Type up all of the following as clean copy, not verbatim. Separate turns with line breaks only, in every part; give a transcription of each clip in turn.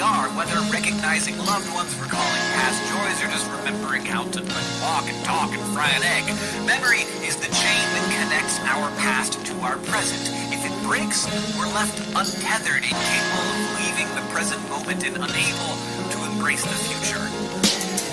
are, whether recognizing loved ones, recalling past joys, or just remembering how to walk and talk and fry an egg. Memory is the chain that connects our past to our present. If it breaks, we're left untethered, incapable of leaving the present moment and unable to embrace the future.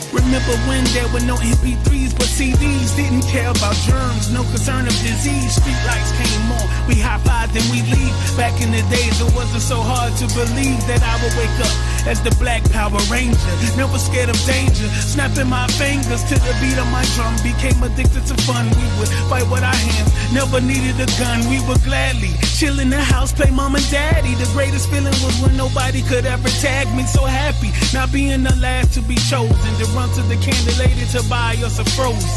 Remember when there were no MP3s but CDs? Didn't care about germs, no concern of disease. Street lights came on, we high-fived and we leave. Back in the days it wasn't so hard to believe that I would wake up as the Black Power Ranger, never scared of danger. Snapping my fingers to the beat of my drum, became addicted to fun. We would fight with our hands, never needed a gun. We would gladly chill in the house, play mom and daddy. The greatest feeling was when nobody could ever tag me. So happy, not being the last to be chosen, to run to the candy lady to buy us a Frozen.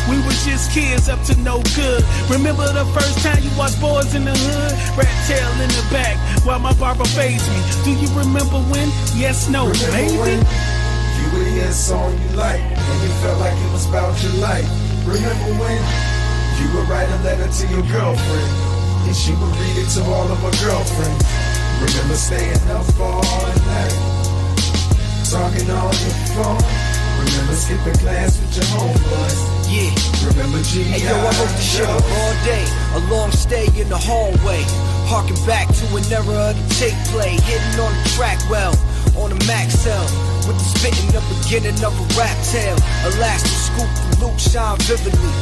We were just kids up to no good. Remember the first time you watched Boys in the Hood? Rat tail in the back while my barber fades me. Do you remember when? Yes, no, maybe.
When you would hear a song you like and you felt like it was about your life. Remember when you would write a letter to your girlfriend and she would read it to all of her girlfriends. Remember staying up all night, talking on the phone. Remember skipping class with your homeboys.
Yeah.
Remember G.I.
Hey yo, I wrote this shit up all day. A long stay in the hallway. Harking back to an era of the tape play. Hitting on the track well, on the max cell. With the spitting the beginning of a rap tale. Elastic scoop from Luke shine vividly.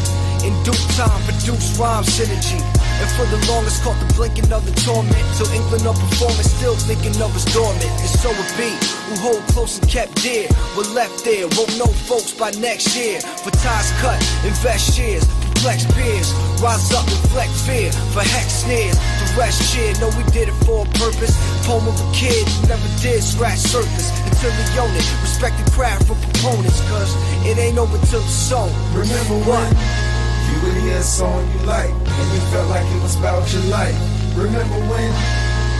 In due time, produce rhyme synergy. And for the longest caught the blinking of the torment. Till England of performance, still thinking of us dormant. And so it be, who hold close and kept dear, were left there, won't know folks by next year. For ties cut, invest shares, perplex peers. Rise up, reflect fear, for hex sneers. The rest cheer, know we did it for a purpose. Poem of a kid who never did scratch surface. Until we own it, respect the craft for proponents. Cause it ain't over till the song.
Remember what? You would hear a song you like, and you felt like it was about your life. Remember when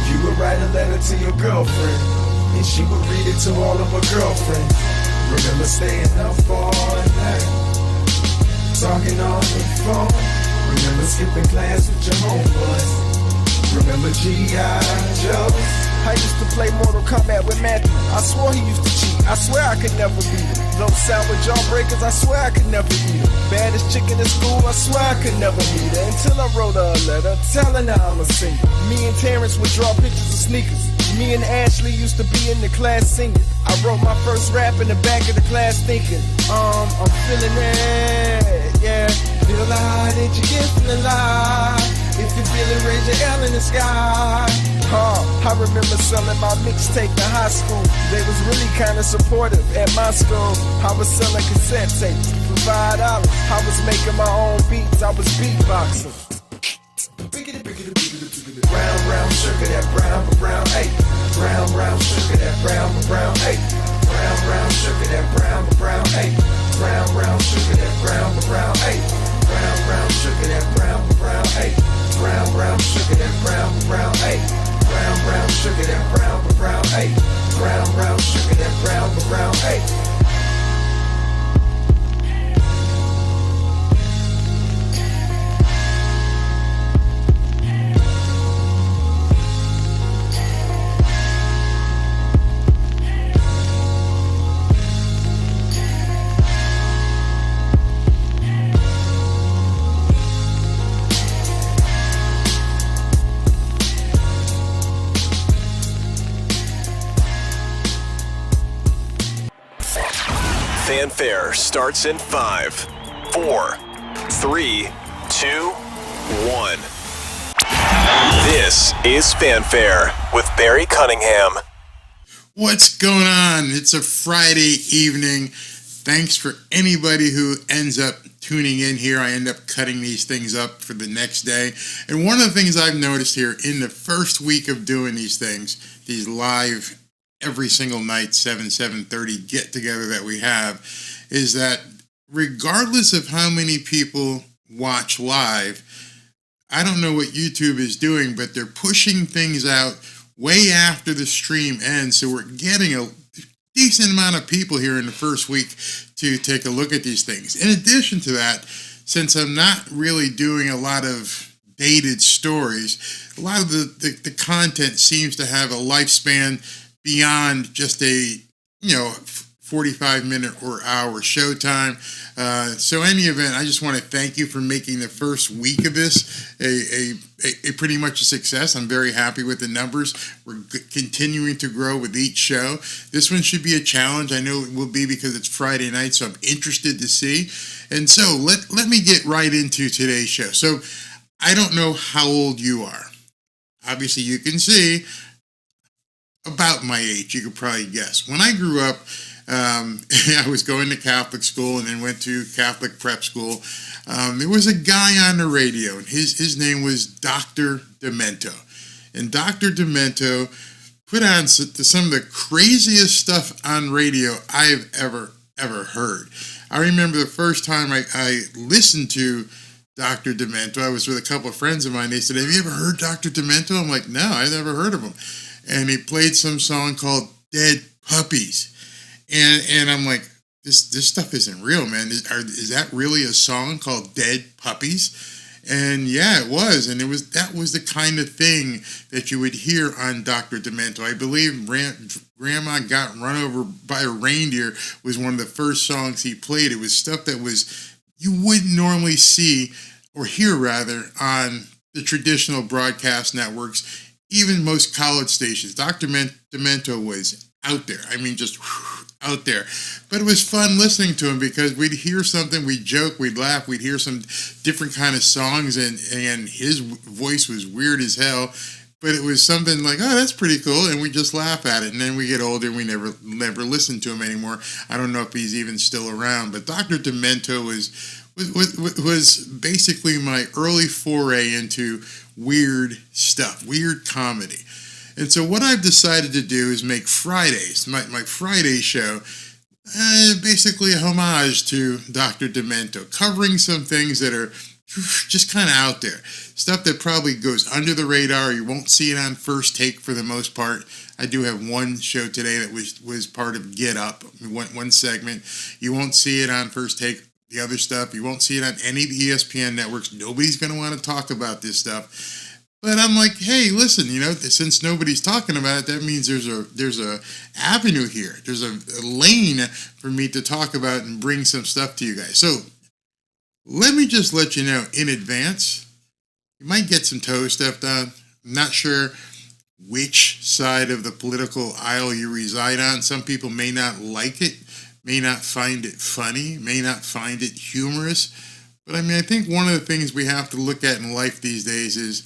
you would write a letter to your girlfriend, and she would read it to all of her girlfriends. Remember staying up all night, talking on the phone. Remember skipping class with your homeboys. Remember G.I. Joe.
I used to play Mortal Kombat with Matthew. I swore he used to cheat. I swear I could never beat him. Low sound with jawbreakers, I swear I could never eat him. Baddest chick in the school, I swear I could never meet her. Until I wrote her a letter telling her I'm a singer. Me and Terrence would draw pictures of sneakers. Me and Ashley used to be in the class singing. I wrote my first rap in the back of the class thinking, I'm feeling it, yeah. Feel alive, did you get feeling alive? If you feel it, raise your L in the sky. I remember selling my mixtape in high school. They was really kinda supportive at my school. I was selling cassette tapes for $5. I was making my own beats, I was beatboxing.
Brown, brown sugar, that brown, brown, hey. Brown, brown sugar, that brown, brown, hey. Brown, brown sugar, that brown, brown, hey. Brown, brown sugar, that brown, brown, hey. Brown, brown sugar, that brown, brown, hey. Brown, brown sugar, that brown, brown, hey. Brown, brown sugar, that brown, brown, hey. Brown, brown sugar, that brown, brown, hey.
Fanfare starts in 5, 4, 3, 2, 1. This is Fanfare with Barry Cunningham.
What's going on? It's a Friday evening. Thanks for anybody who ends up tuning in here. I end up cutting these things up for the next day. And one of the things I've noticed here in the first week of doing these things, these live every single night, 7:30 get together that we have, is that regardless of how many people watch live, I don't know what YouTube is doing, but they're pushing things out way after the stream ends. So we're getting a decent amount of people here in the first week to take a look at these things. In addition to that, since I'm not really doing a lot of dated stories, a lot of the content seems to have a lifespan beyond just a 45-minute or hour showtime. So any event, I just want to thank you for making the first week of this a pretty much a success. I'm very happy with the numbers. We're continuing to grow with each show. This one should be a challenge. I know it will be because it's Friday night, so I'm interested to see. And so let me get right into today's show. So I don't know how old you are. Obviously, you can see about my age. You could probably guess. When I grew up, I was going to Catholic school and then went to Catholic prep school. There was a guy on the radio, and his name was Dr. Demento. And Dr. Demento put on some of the craziest stuff on radio I've ever heard. I remember the first time I listened to Dr. Demento. I was with a couple of friends of mine. They said, "Have you ever heard Dr. Demento?" I'm like, "No, I've never heard of him." And he played some song called Dead Puppies. And I'm like, this stuff isn't real, man. Is that really a song called Dead Puppies? And yeah, it was. And that was the kind of thing that you would hear on Dr. Demento. I believe Grandma Got Run Over by a Reindeer was one of the first songs he played. It was stuff that you wouldn't normally see or hear rather on the traditional broadcast networks, even most college stations. Dr. Demento was out there. I mean, just out there. But it was fun listening to him because we'd hear something, we'd joke, we'd laugh, we'd hear some different kind of songs, and his voice was weird as hell. But it was something like, oh, that's pretty cool, and we just laugh at it. And then we get older, and we never listen to him anymore. I don't know if he's even still around. But Dr. Demento was basically my early foray into weird stuff, weird comedy. And so what I've decided to do is make Fridays, my Friday show, basically a homage to Dr. Demento, covering some things that are just kind of out there. Stuff that probably goes under the radar. You won't see it on First Take for the most part. I do have one show today that was part of Get Up, one segment. You won't see it on First Take. The other stuff, you won't see it on any of the ESPN networks. Nobody's going to want to talk about this stuff. But I'm like, hey, listen, since nobody's talking about it, that means there's a avenue here. There's a lane for me to talk about and bring some stuff to you guys. So let me just let you know in advance, you might get some toe stepped on. I'm not sure which side of the political aisle you reside on. Some people may not like it, may not find it funny, may not find it humorous. But I mean, I think one of the things we have to look at in life these days is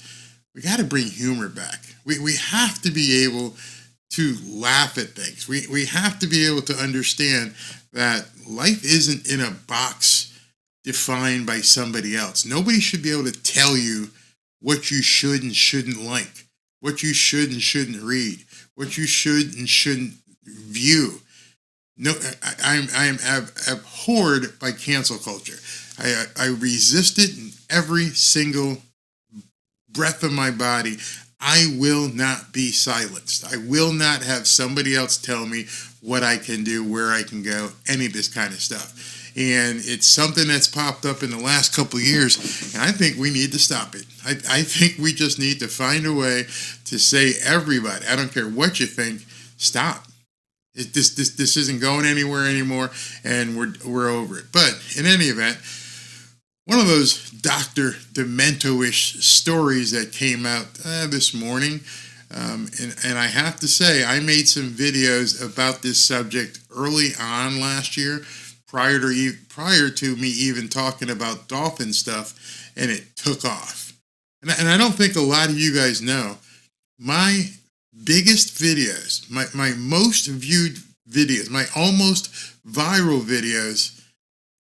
we got to bring humor back. We have to be able to laugh at things. We have to be able to understand that life isn't in a box defined by somebody else. Nobody should be able to tell you what you should and shouldn't like, what you should and shouldn't read, what you should and shouldn't view. No, I am abhorred by cancel culture. I resist it in every single breath of my body. I will not be silenced. I will not have somebody else tell me what I can do, where I can go, any of this kind of stuff. And it's something that's popped up in the last couple of years, and I think we need to stop it. I think we just need to find a way to say, everybody, I don't care what you think, stop. This isn't going anywhere anymore, and we're over it. But in any event, one of those Dr. Demento-ish stories that came out this morning, and I have to say, I made some videos about this subject early on last year, prior to me even talking about dolphin stuff, and it took off. And I don't think a lot of you guys know, my biggest videos, my most viewed videos, my almost viral videos,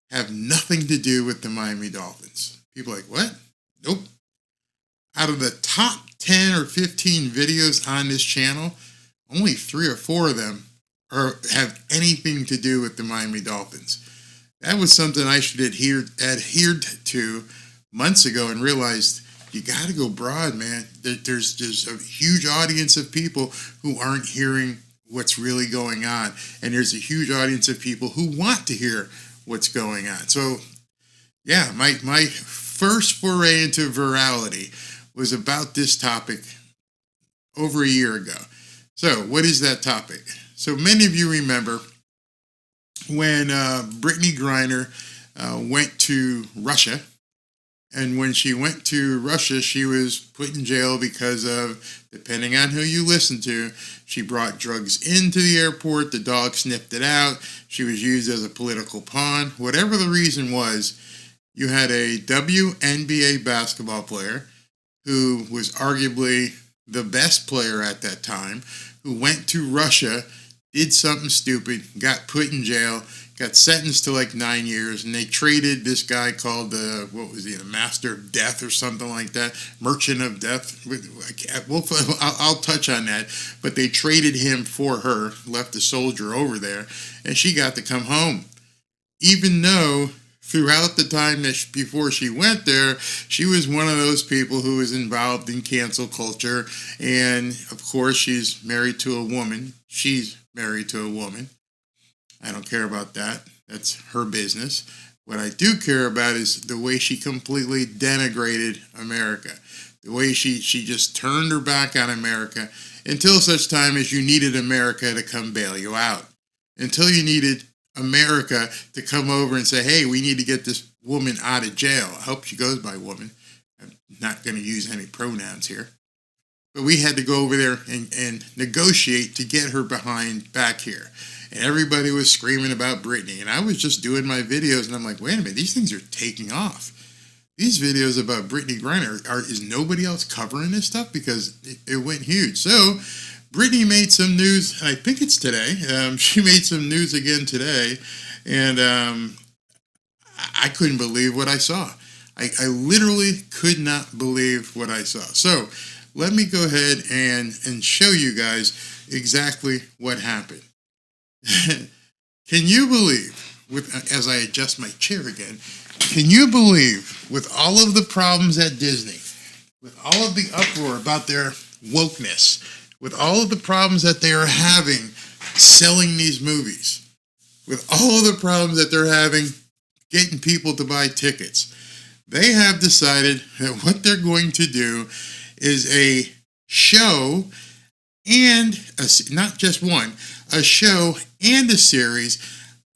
have nothing to do with the Miami Dolphins. People are like, what? Nope. Out of the top 10 or 15 videos on this channel, only 3 or 4 of them have anything to do with the Miami Dolphins. That was something I should adhered to months ago and realized you got to go broad, man. There's a huge audience of people who aren't hearing what's really going on. And there's a huge audience of people who want to hear what's going on. So, yeah, my first foray into virality was about this topic over a year ago. So, what is that topic? So, many of you remember when Brittney Griner went to Russia. And when she went to Russia, she was put in jail because of, depending on who you listen to, she brought drugs into the airport, the dog sniffed it out, she was used as a political pawn. Whatever the reason was, you had a WNBA basketball player who was arguably the best player at that time, who went to Russia, did something stupid, got put in jail, got sentenced to like 9 years, and they traded this guy called the Master of Death or something like that, Merchant of Death. I'll touch on that, but they traded him for her, left a soldier over there, and she got to come home. Even though throughout the time before she went there, she was one of those people who was involved in cancel culture, and of course she's married to a woman. She's married to a woman. I don't care about that. That's her business. What I do care about is the way she completely denigrated America. The way she just turned her back on America until such time as you needed America to come bail you out. Until you needed America to come over and say, hey, we need to get this woman out of jail. I hope she goes by woman. I'm not going to use any pronouns here. But we had to go over there and negotiate to get her back here. And everybody was screaming about Brittney. And I was just doing my videos, and I'm like, wait a minute, these things are taking off. These videos about Brittney Griner, is nobody else covering this stuff? Because it went huge. So Brittney made some news, and I think it's today. She made some news again today. And I couldn't believe what I saw. I literally could not believe what I saw. So let me go ahead and show you guys exactly what happened. Can you believe, as I adjust my chair again, can you believe with all of the problems at Disney, with all of the uproar about their wokeness, with all of the problems that they are having selling these movies, with all of the problems that they're having getting people to buy tickets, they have decided that what they're going to do is a show and not just one, a show and a series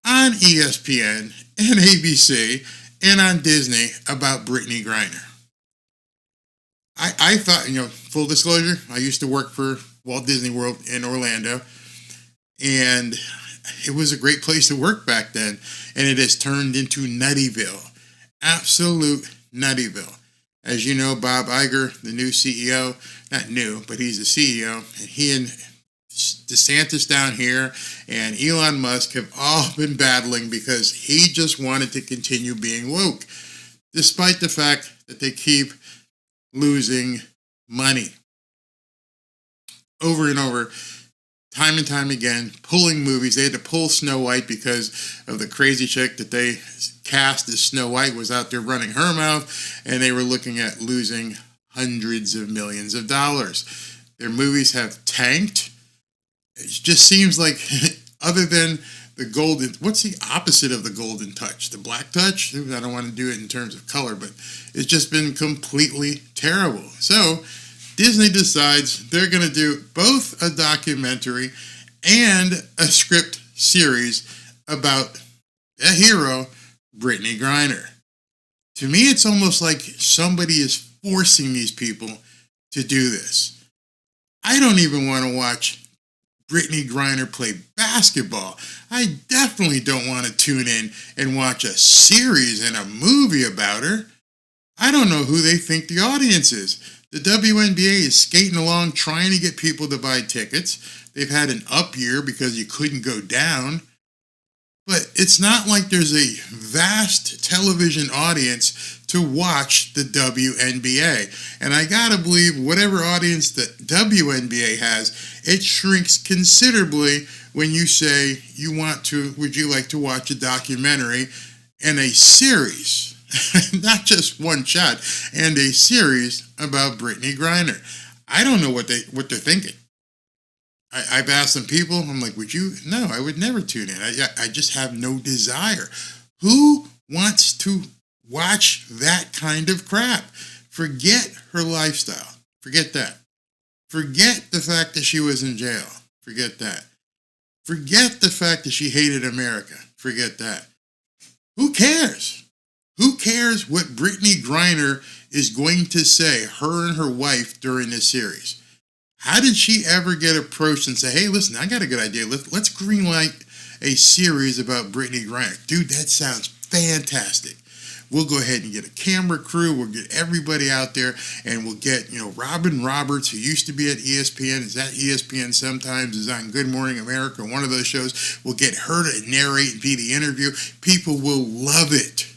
on ESPN and ABC and on Disney about Brittney Griner. I thought, full disclosure, I used to work for Walt Disney World in Orlando, and it was a great place to work back then, and it has turned into Nuttyville. Absolute Nuttyville. As you know, Bob Iger, the new CEO, not new, but he's the CEO, and he and DeSantis down here and Elon Musk have all been battling because he just wanted to continue being woke, despite the fact that they keep losing money. Over and over, time and time again, pulling movies. They had to pull Snow White because of the crazy chick that they cast as Snow White was out there running her mouth, and they were looking at losing hundreds of millions of dollars. Their movies have tanked. It just seems like, other than the golden, what's the opposite of the golden touch? The black touch? I don't want to do it in terms of color, but it's just been completely terrible. So Disney decides they're going to do both a documentary and a script series about a hero, Brittney Griner. To me, it's almost like somebody is forcing these people to do this. I don't even want to watch Brittney Griner play basketball. I definitely don't want to tune in and watch a series and a movie about her. I don't know who they think the audience is. The WNBA is skating along trying to get people to buy tickets. They've had an up year because you couldn't go down. But it's not like there's a vast television audience to watch the WNBA. And I gotta believe whatever audience the WNBA has, it shrinks considerably when you say would you like to watch a documentary and a series, not just one shot, and a series about Brittney Griner. I don't know what they're thinking. I've asked some people, I'm like, would you? No, I would never tune in. I just have no desire. Who wants to watch that kind of crap? Forget her lifestyle. Forget that. Forget the fact that she was in jail. Forget that. Forget the fact that she hated America. Forget that. Who cares? Who cares what Brittney Griner is going to say, her and her wife, during this series? How did she ever get approached and say, hey, listen, I got a good idea. Let's greenlight a series about Brittney Griner. Dude, that sounds fantastic. We'll go ahead and get a camera crew. We'll get everybody out there, and we'll get, Robin Roberts, who used to be at ESPN, is at ESPN sometimes, is on Good Morning America, one of those shows. We'll get her to narrate and be the interview. People will love it.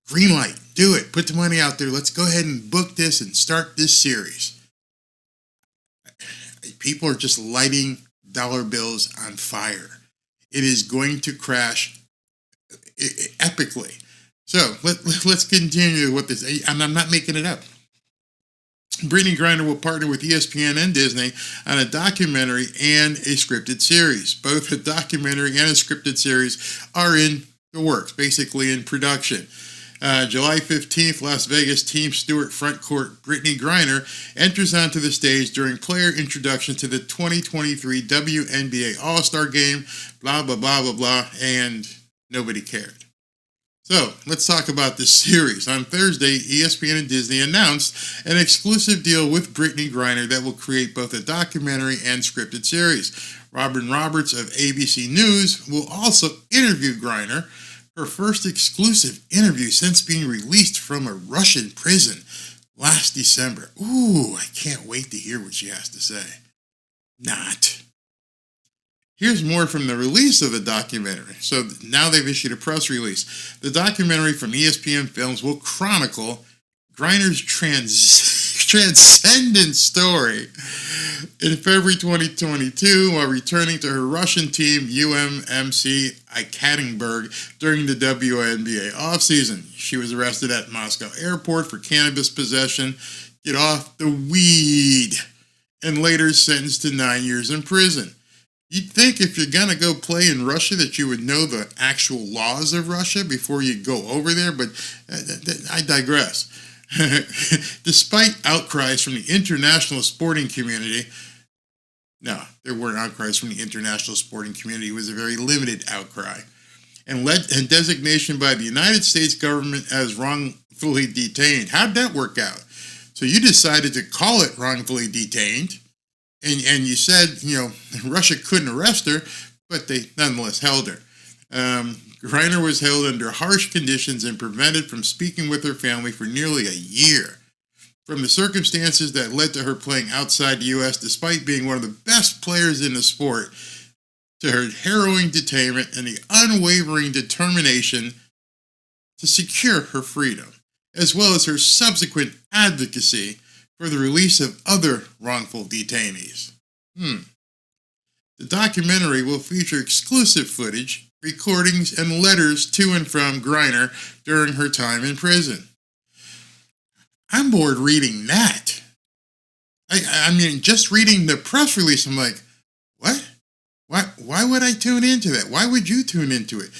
Greenlight, do it. Put the money out there. Let's go ahead and book this and start this series. People are just lighting dollar bills on fire. It is going to crash epically. So let's continue with this. And I'm not making it up. Brittney Griner will partner with ESPN and Disney on a documentary and a scripted series. Both a documentary and a scripted series are in the works, basically in production. July 15th, Las Vegas Team Stewart frontcourt Brittney Griner enters onto the stage during player introduction to the 2023 WNBA All-Star Game, blah, blah, blah, blah, blah, and nobody cared. So, let's talk about this series. On Thursday, ESPN and Disney announced an exclusive deal with Brittney Griner that will create both a documentary and scripted series. Robin Roberts of ABC News will also interview Griner, her first exclusive interview since being released from a Russian prison last December. Ooh, I can't wait to hear what she has to say. Not. Here's more from the release of the documentary. So now they've issued a press release. The documentary from ESPN Films will chronicle Griner's transcendent story in February 2022 while returning to her Russian team UMMC Ekaterinburg during the WNBA offseason. She was arrested at Moscow airport for cannabis possession, get off the weed, and later sentenced to 9 years in prison. You'd think if you're going to go play in Russia that you would know the actual laws of Russia before you go over there, but I digress. Despite outcries from the international sporting community, no, there weren't outcries from the international sporting community. It was a very limited outcry. And designation by the United States government as wrongfully detained. How'd that work out? So you decided to call it wrongfully detained, and you said, Russia couldn't arrest her, but they nonetheless held her. Griner was held under harsh conditions and prevented from speaking with her family for nearly a year. From the circumstances that led to her playing outside the U.S. despite being one of the best players in the sport, to her harrowing detainment and the unwavering determination to secure her freedom, as well as her subsequent advocacy for the release of other wrongful detainees. The documentary will feature exclusive footage, recordings, and letters to and from Griner during her time in prison. I'm bored reading that. I mean, just reading the press release, I'm like, what? Why would I tune into that? Why would you tune into it?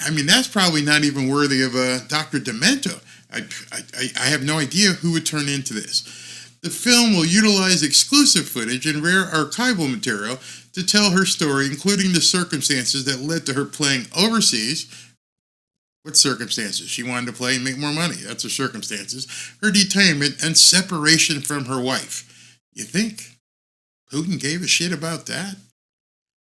I mean, that's probably not even worthy of Dr. Demento. I have no idea who would turn into this. The film will utilize exclusive footage and rare archival material to tell her story, including the circumstances that led to her playing overseas. What circumstances? She wanted to play and make more money. That's her circumstances. Her detainment and separation from her wife. You think Putin gave a shit about that?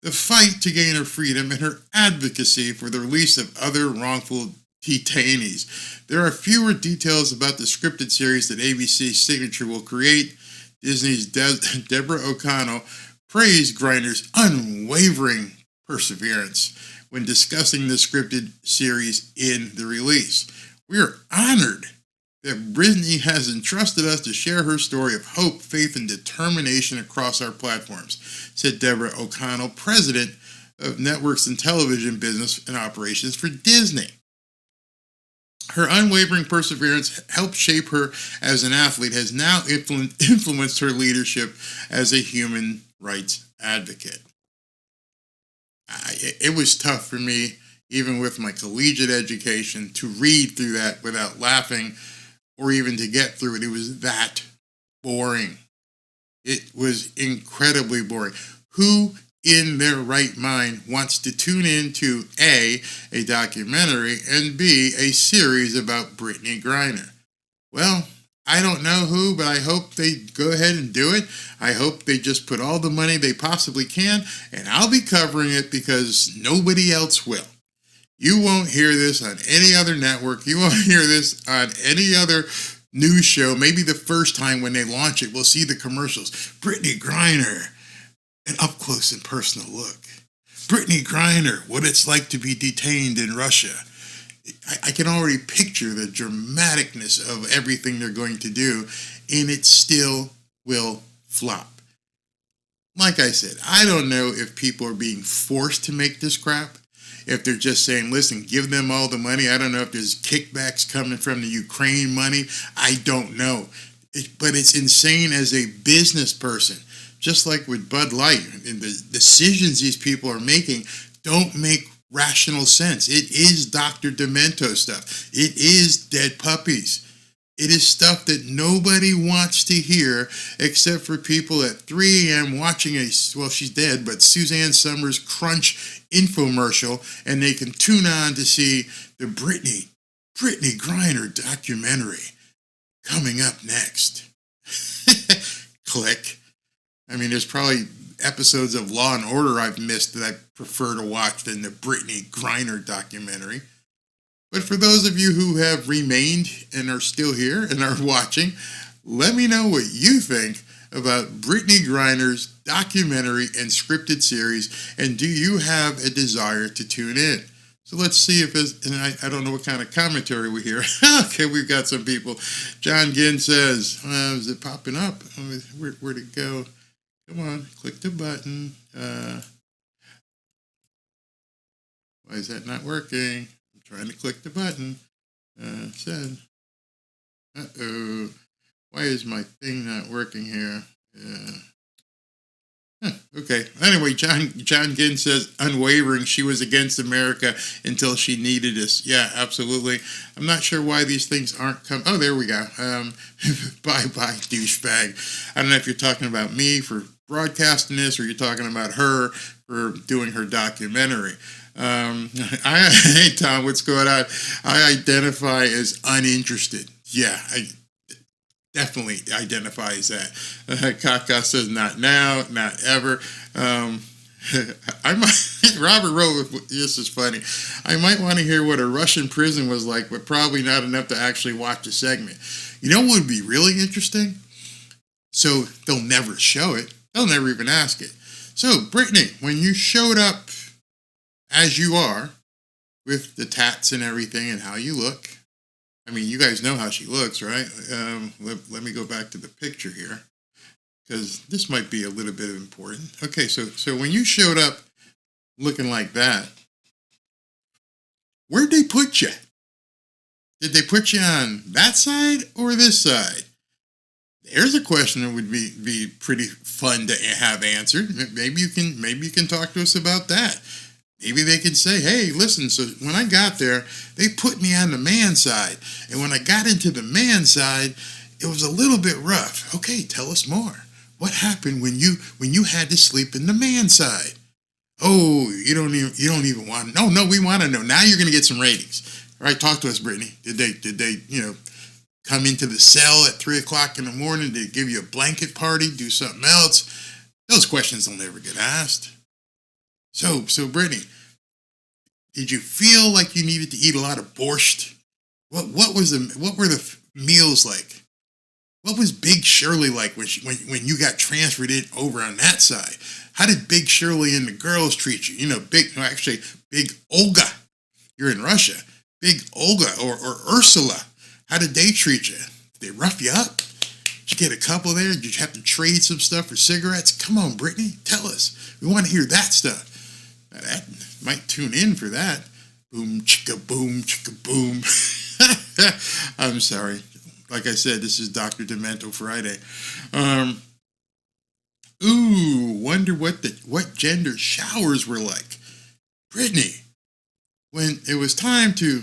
The fight to gain her freedom and her advocacy for the release of other wrongful detainees. There are fewer details about the scripted series that ABC's Signature will create. Disney's Deborah O'Connell praised Griner's unwavering perseverance when discussing the scripted series in the release. We are honored that Brittney has entrusted us to share her story of hope, faith, and determination across our platforms, said Deborah O'Connell, president of networks and television business and operations for Disney. Her unwavering perseverance helped shape her as an athlete, has now influenced her leadership as a human rights advocate. It was tough for me, even with my collegiate education, to read through that without laughing or even to get through it. It was that boring. It was incredibly boring. Who in their right mind wants to tune in to A documentary, and B, a series about Brittney Griner? Well, I don't know who, but I hope they go ahead and do it. I hope they just put all the money they possibly can, and I'll be covering it because nobody else will. You won't hear this on any other network. You won't hear this on any other news show. Maybe the first time when they launch it, we'll see the commercials. Brittney Griner, an up-close and personal look. Brittney Griner, what it's like to be detained in Russia. I can already picture the dramaticness of everything they're going to do, and it still will flop. Like I said, I don't know if people are being forced to make this crap, if they're just saying, listen, give them all the money. I don't know if there's kickbacks coming from the Ukraine money. I don't know. But it's insane as a business person. Just like with Bud Light, and the decisions these people are making don't make rational sense. It is Dr. Demento stuff. It is dead puppies. It is stuff that nobody wants to hear except for people at 3 a.m. watching she's dead, but Suzanne Summers Crunch infomercial, and they can tune on to see the Brittney Griner documentary coming up next. Click. I mean, there's probably episodes of Law and Order I've missed that I prefer to watch than the Brittney Griner documentary. But for those of you who have remained and are still here and are watching, let me know what you think about Brittney Griner's documentary and scripted series, and do you have a desire to tune in? So let's see if it's, and I don't know what kind of commentary we hear. Okay, we've got some people. John Ginn says, is it popping up? Where'd it go? Come on, click the button. Why is that not working? I'm trying to click the button. It said, uh-oh. Why is my thing not working here? Okay. Anyway, John Ginn says, unwavering, she was against America until she needed us. Yeah, absolutely. I'm not sure why these things aren't coming. Oh, there we go. Bye-bye, douchebag. I don't know if you're talking about me for broadcasting this or you're talking about her for doing her documentary. Hey, Tom, what's going on? I identify as uninterested. Yeah, I definitely identify as that. Kaka says, not now, not ever. I might, Robert wrote, this is funny, I might want to hear what a Russian prison was like, but probably not enough to actually watch a segment. You know what would be really interesting? So they'll never show it. They'll never even ask it. So, Brittney, when you showed up as you are, with the tats and everything and how you look, I mean, you guys know how she looks, right? Let me go back to the picture here, because this might be a little bit important. Okay, so when you showed up looking like that, where'd they put you? Did they put you on that side or this side? There's a question that would be pretty fun to have answered. Maybe you can talk to us about that. Maybe they can say, hey, listen, so when I got there, they put me on the man side. And when I got into the man side, it was a little bit rough. Okay, tell us more. What happened when you had to sleep in the man side? Oh, you don't even want to know. No, we want to know. Now you're going to get some ratings. All right, talk to us, Brittney. Did they come into the cell at 3 o'clock in the morning? Did they give you a blanket party? Do something else? Those questions will never get asked. So Brittney, did you feel like you needed to eat a lot of borscht? What were the meals like? What was Big Shirley like when you got transferred in over on that side? How did Big Shirley and the girls treat you? Big Olga. You're in Russia. Big Olga or Ursula. How did they treat you? Did they rough you up? Did you get a couple there? Did you have to trade some stuff for cigarettes? Come on, Brittney, tell us. We want to hear that stuff. Now that might tune in for that. Boom, chicka, boom. I'm sorry. Like I said, this is Dr. Demento Friday. Wonder what gender showers were like. Brittney, when it was time to,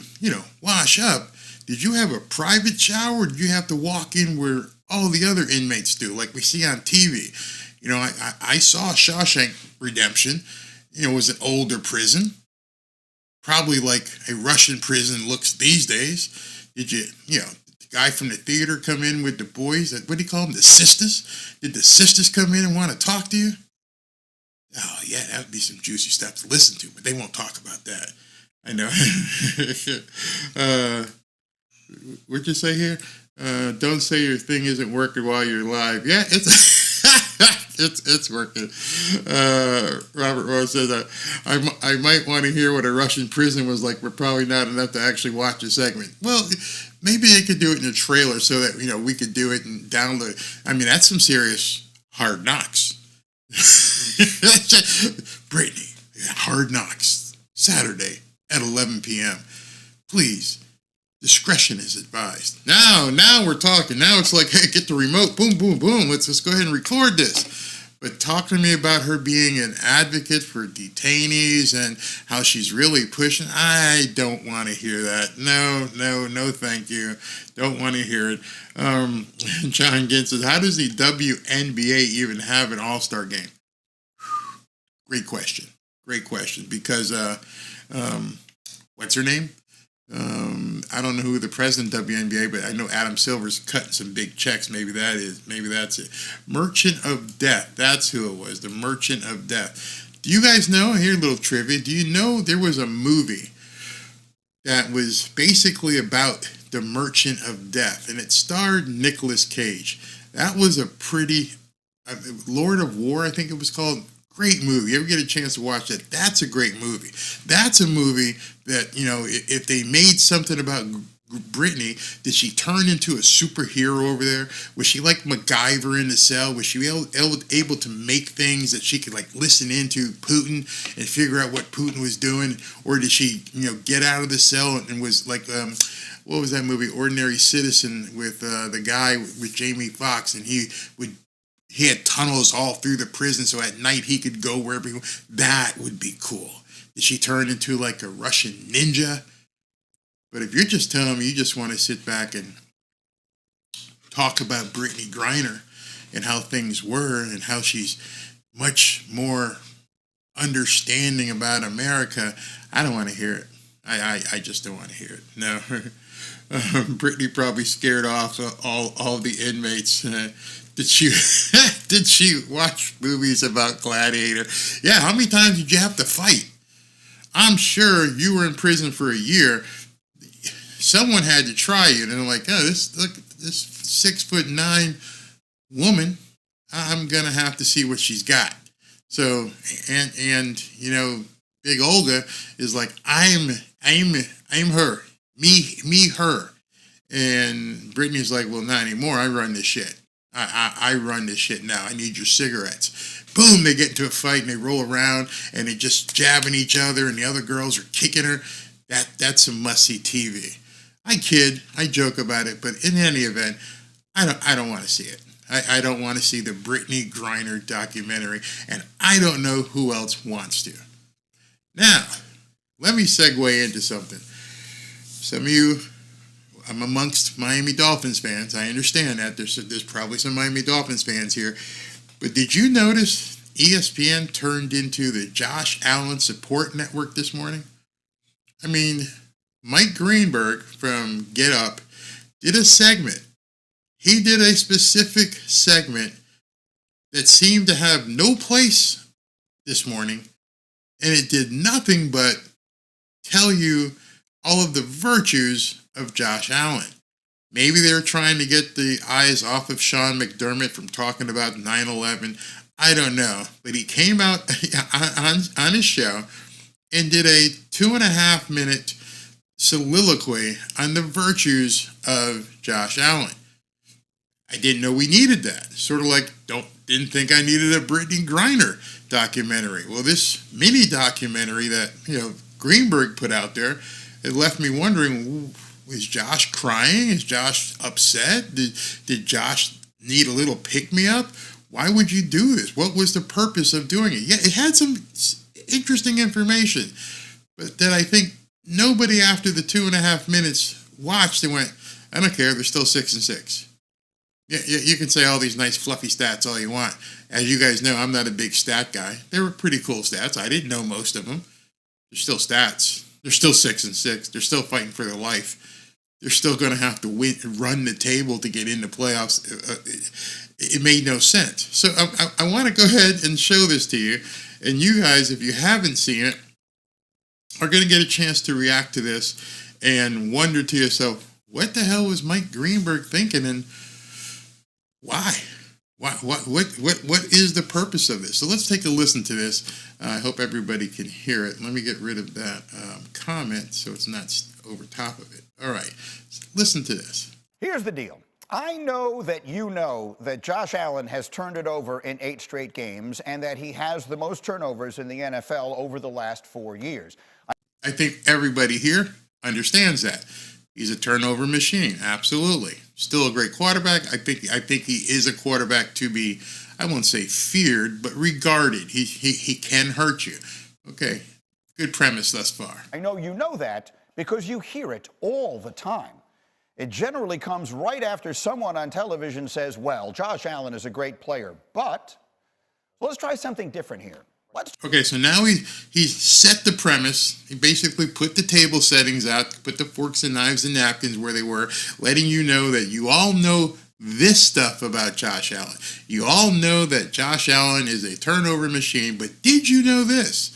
wash up, did you have a private shower or did you have to walk in where all the other inmates do, like we see on TV. You know, I saw Shawshank Redemption. You know, it was an older prison, probably like a Russian prison looks these days. Did you know, the guy from the theater come in with the boys? What do you call them? The sisters? Did the sisters come in and want to talk to you? Oh, yeah, that would be some juicy stuff to listen to, but they won't talk about that. I know. What'd you say here? Don't say your thing isn't working while you're live. Yeah, it's it's working. Robert Rose says, I might want to hear what a Russian prison was like, but probably not enough to actually watch a segment. Well, maybe they could do it in a trailer so that, you know, we could do it and download it. I mean, that's some serious Hard Knocks. Brittney, Hard Knocks, Saturday at 11 p.m. Please, discretion is advised. Now we're talking. Now it's like, hey, get the remote. Boom, boom, boom. Let's go ahead and record this. But talk to me about her being an advocate for detainees and how she's really pushing. I don't want to hear that. No, thank you. Don't want to hear it. John Ginn says, how does the WNBA even have an all-star game? Great question. Because, what's her name? I don't know who the president of WNBA, but I know Adam Silver's cutting some big checks. Maybe that's it. Merchant of Death. That's who it was. The Merchant of Death. Do you guys know? Here's a little trivia. Do you know there was a movie that was basically about the Merchant of Death, and it starred Nicolas Cage? That was a pretty Lord of War, I think it was called. Great movie. You ever get a chance to watch that? That's a great movie. That's a movie that, you know, if they made something about Brittney, did she turn into a superhero over there? Was she like MacGyver in the cell? Was she able to make things that she could like listen into Putin and figure out what Putin was doing? Or did she, you know, get out of the cell and was like, what was that movie? Ordinary Citizen with the guy with Jamie Foxx, and he had tunnels all through the prison, so at night he could go wherever he wanted. That would be cool. Did she turn into like a Russian ninja? But if you're just telling me you just want to sit back and talk about Brittney Griner and how things were and how she's much more understanding about America, I don't want to hear it. I just don't want to hear it. No. Brittney probably scared off all the inmates. Did she watch movies about Gladiator? Yeah, how many times did you have to fight? I'm sure you were in prison for a year. Someone had to try you, and they're like, oh, this 6'9" woman, I'm gonna have to see what she's got. So, and you know, Big Olga is like, I'm her, me, her, and Brittany's like, well, not anymore. I run this shit. I run this shit now. I need your cigarettes. Boom, they get into a fight and they roll around and they just jabbing each other and the other girls are kicking her. That's some must-see TV. I kid, I joke about it, but in any event, I don't want to see it. I don't want to see the Brittney Griner documentary, and I don't know who else wants to. Now, let me segue into something. Some of you, I'm amongst Miami Dolphins fans. I understand that. There's probably some Miami Dolphins fans here. But did you notice ESPN turned into the Josh Allen Support Network this morning? I mean, Mike Greenberg from Get Up did a segment. He did a specific segment that seemed to have no place this morning, and it did nothing but tell you all of the virtues of Josh Allen. Maybe they were trying to get the eyes off of Sean McDermott from talking about 9/11. I don't know. But he came out on his show and did a 2.5 minute soliloquy on the virtues of Josh Allen. I didn't know we needed that. Sort of like, didn't think I needed a Brittney Griner documentary. Well, this mini documentary that, Greenberg put out there, it left me wondering, is Josh crying? Is Josh upset? Did Josh need a little pick-me-up? Why would you do this? What was the purpose of doing it? Yeah, it had some interesting information, but that I think nobody after the 2.5 minutes watched and went, I don't care, they're still 6-6. Yeah, you can say all these nice fluffy stats all you want. As you guys know, I'm not a big stat guy. They were pretty cool stats. I didn't know most of them. They're still stats. They're still 6-6. They're still fighting for their life. They're still going to have to run the table to get into playoffs. It made no sense. So I want to go ahead and show this to you. And you guys, if you haven't seen it, are going to get a chance to react to this and wonder to yourself, what the hell was Mike Greenberg thinking, and why? What is the purpose of this? So let's take a listen to this. I hope everybody can hear it. Let me get rid of that comment so it's not over top of it. All right, listen to this.
Here's the deal. I know that Josh Allen has turned it over in 8 straight games and that he has the most turnovers in the NFL over the last 4 years.
I think everybody here understands that. He's a turnover machine, absolutely. Still a great quarterback. I think he is a quarterback to be, I won't say feared, but regarded. He can hurt you. Okay, good premise thus far.
I know you know that because you hear it all the time. It generally comes right after someone on television says, well, Josh Allen is a great player, but let's try something different here.
Okay, so now he set the premise. He basically put the table settings out, put the forks and knives and napkins where they were, letting you know that you all know this stuff about Josh Allen. You all know that Josh Allen is a turnover machine, but did you know this?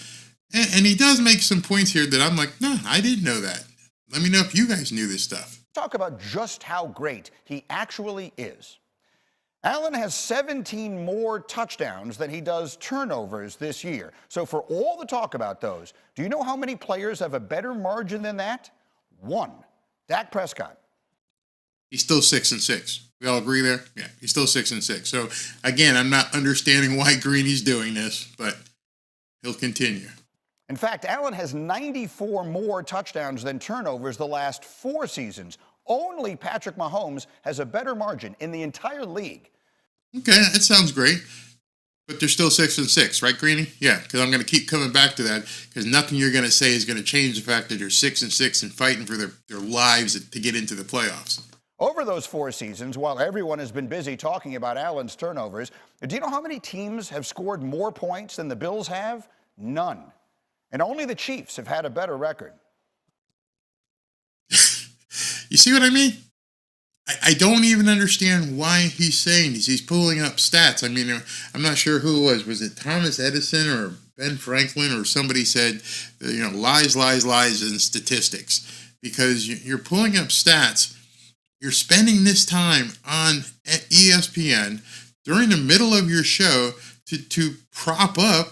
And he does make some points here that I'm like, no, I didn't know that. Let me know if you guys knew this stuff.
Talk about just how great he actually is. Allen has 17 more touchdowns than he does turnovers this year. So for all the talk about those, do you know how many players have a better margin than that? 1. Dak Prescott.
He's still 6-6. We all agree there? Yeah, he's still 6-6. So again, I'm not understanding why Greeny's doing this, but he'll continue.
In fact, Allen has 94 more touchdowns than turnovers the last 4 seasons. Only Patrick Mahomes has a better margin in the entire league.
Okay, that sounds great. But they're still 6-6, right, Greeny? Yeah, because I'm going to keep coming back to that, because nothing you're going to say is going to change the fact that they're 6-6 and fighting for their lives to get into the playoffs.
Over those 4 seasons, while everyone has been busy talking about Allen's turnovers, do you know how many teams have scored more points than the Bills have? None. And only the Chiefs have had a better record.
You see what I mean? I don't even understand why he's saying this. He's pulling up stats. I mean, I'm not sure who it was. Was it Thomas Edison or Ben Franklin or somebody said, lies, and statistics? Because you're pulling up stats. You're spending this time on ESPN during the middle of your show to prop up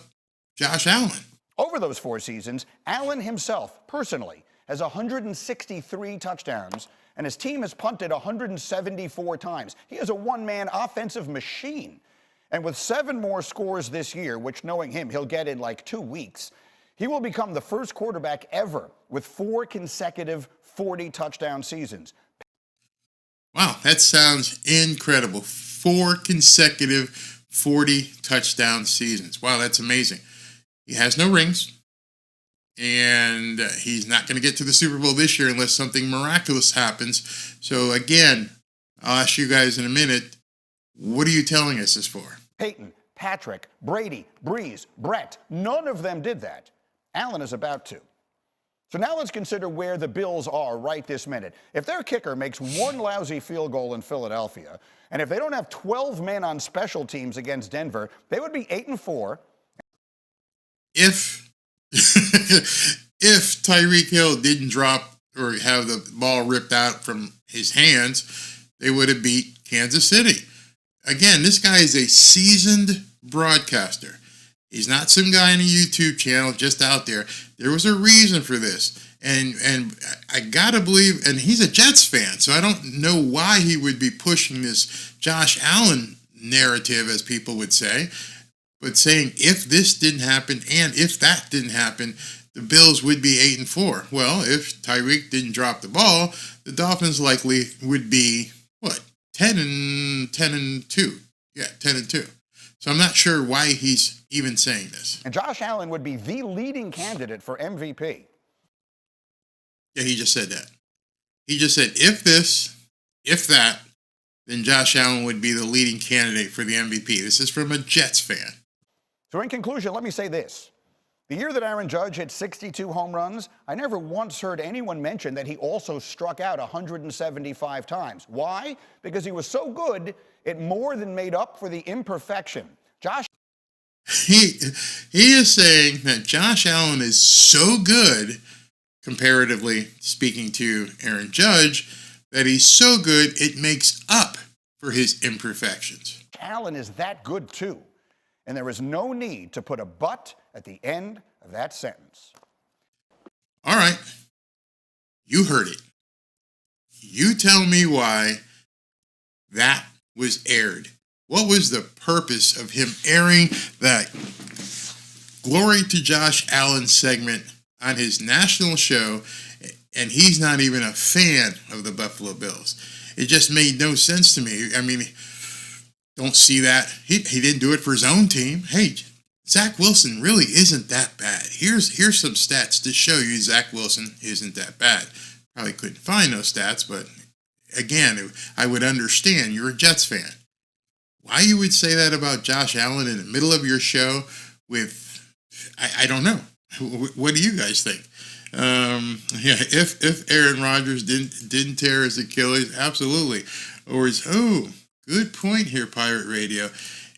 Josh Allen.
Over those 4 seasons, Allen himself, personally, has 163 touchdowns, and his team has punted 174 times. He is a one-man offensive machine. And with 7 more scores this year, which knowing him, he'll get in like 2 weeks, he will become the first quarterback ever with 4 consecutive 40-touchdown seasons.
Wow, that sounds incredible. 4 consecutive 40-touchdown seasons. Wow, that's amazing. He has no rings. And he's not going to get to the Super Bowl this year unless something miraculous happens. So again, I'll ask you guys in a minute, what are you telling us this for?
Peyton, Patrick, Brady, Breeze, Brett, none of them did that. Allen is about to. So now let's consider where the Bills are right this minute. If their kicker makes 1 lousy field goal in Philadelphia, and if they don't have 12 men on special teams against Denver, they would be 8-4.
If Tyreek Hill didn't drop or have the ball ripped out from his hands, they would have beat Kansas City. Again, this guy is a seasoned broadcaster. He's not some guy on a YouTube channel just out there. There was a reason for this. And I gotta believe, and he's a Jets fan, so I don't know why he would be pushing this Josh Allen narrative, as people would say. But saying if this didn't happen and if that didn't happen, the Bills would be 8-4. Well, if Tyreek didn't drop the ball, the Dolphins likely would be, 10-2. Yeah, 10-2. So I'm not sure why he's even saying this.
And Josh Allen would be the leading candidate for MVP.
Yeah, he just said that. He just said if this, if that, then Josh Allen would be the leading candidate for the MVP. This is from a Jets fan.
So in conclusion, let me say this. The year that Aaron Judge hit 62 home runs, I never once heard anyone mention that he also struck out 175 times. Why? Because he was so good, it more than made up for the imperfection. Josh.
He is saying that Josh Allen is so good, comparatively speaking to Aaron Judge, that he's so good it makes up for his imperfections.
Allen is that good too. And there is no need to put a but at the end of that sentence.
All right. You heard it. You tell me why that was aired. What was the purpose of him airing that Glory to Josh Allen segment on his national show, and he's not even a fan of the Buffalo Bills? It just made no sense to me. I mean, don't see that. He didn't do it for his own team. Hey, Zach Wilson really isn't that bad. Here's some stats to show you Zach Wilson isn't that bad. Probably couldn't find those stats, but again, I would understand. You're a Jets fan. Why you would say that about Josh Allen in the middle of your show with, I don't know. What do you guys think? If Aaron Rodgers didn't tear his Achilles, absolutely. Or good point here, Pirate Radio.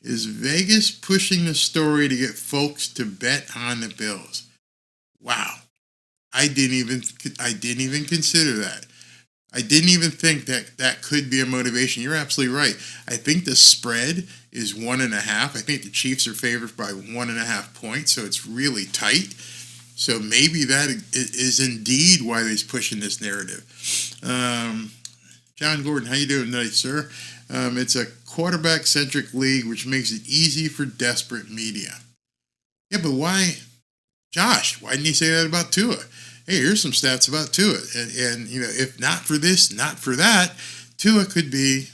Is Vegas pushing the story to get folks to bet on the Bills? Wow. I didn't even consider that. I didn't even think that could be a motivation. You're absolutely right. I think the spread is 1.5. I think the Chiefs are favored by 1.5 points, so it's really tight. So maybe that is indeed why he's pushing this narrative. John Gordon, how you doing tonight, sir? It's a quarterback-centric league, which makes it easy for desperate media. Yeah, but why? Josh, why didn't you say that about Tua? Hey, here's some stats about Tua. And you know, if not for this, not for that, Tua could be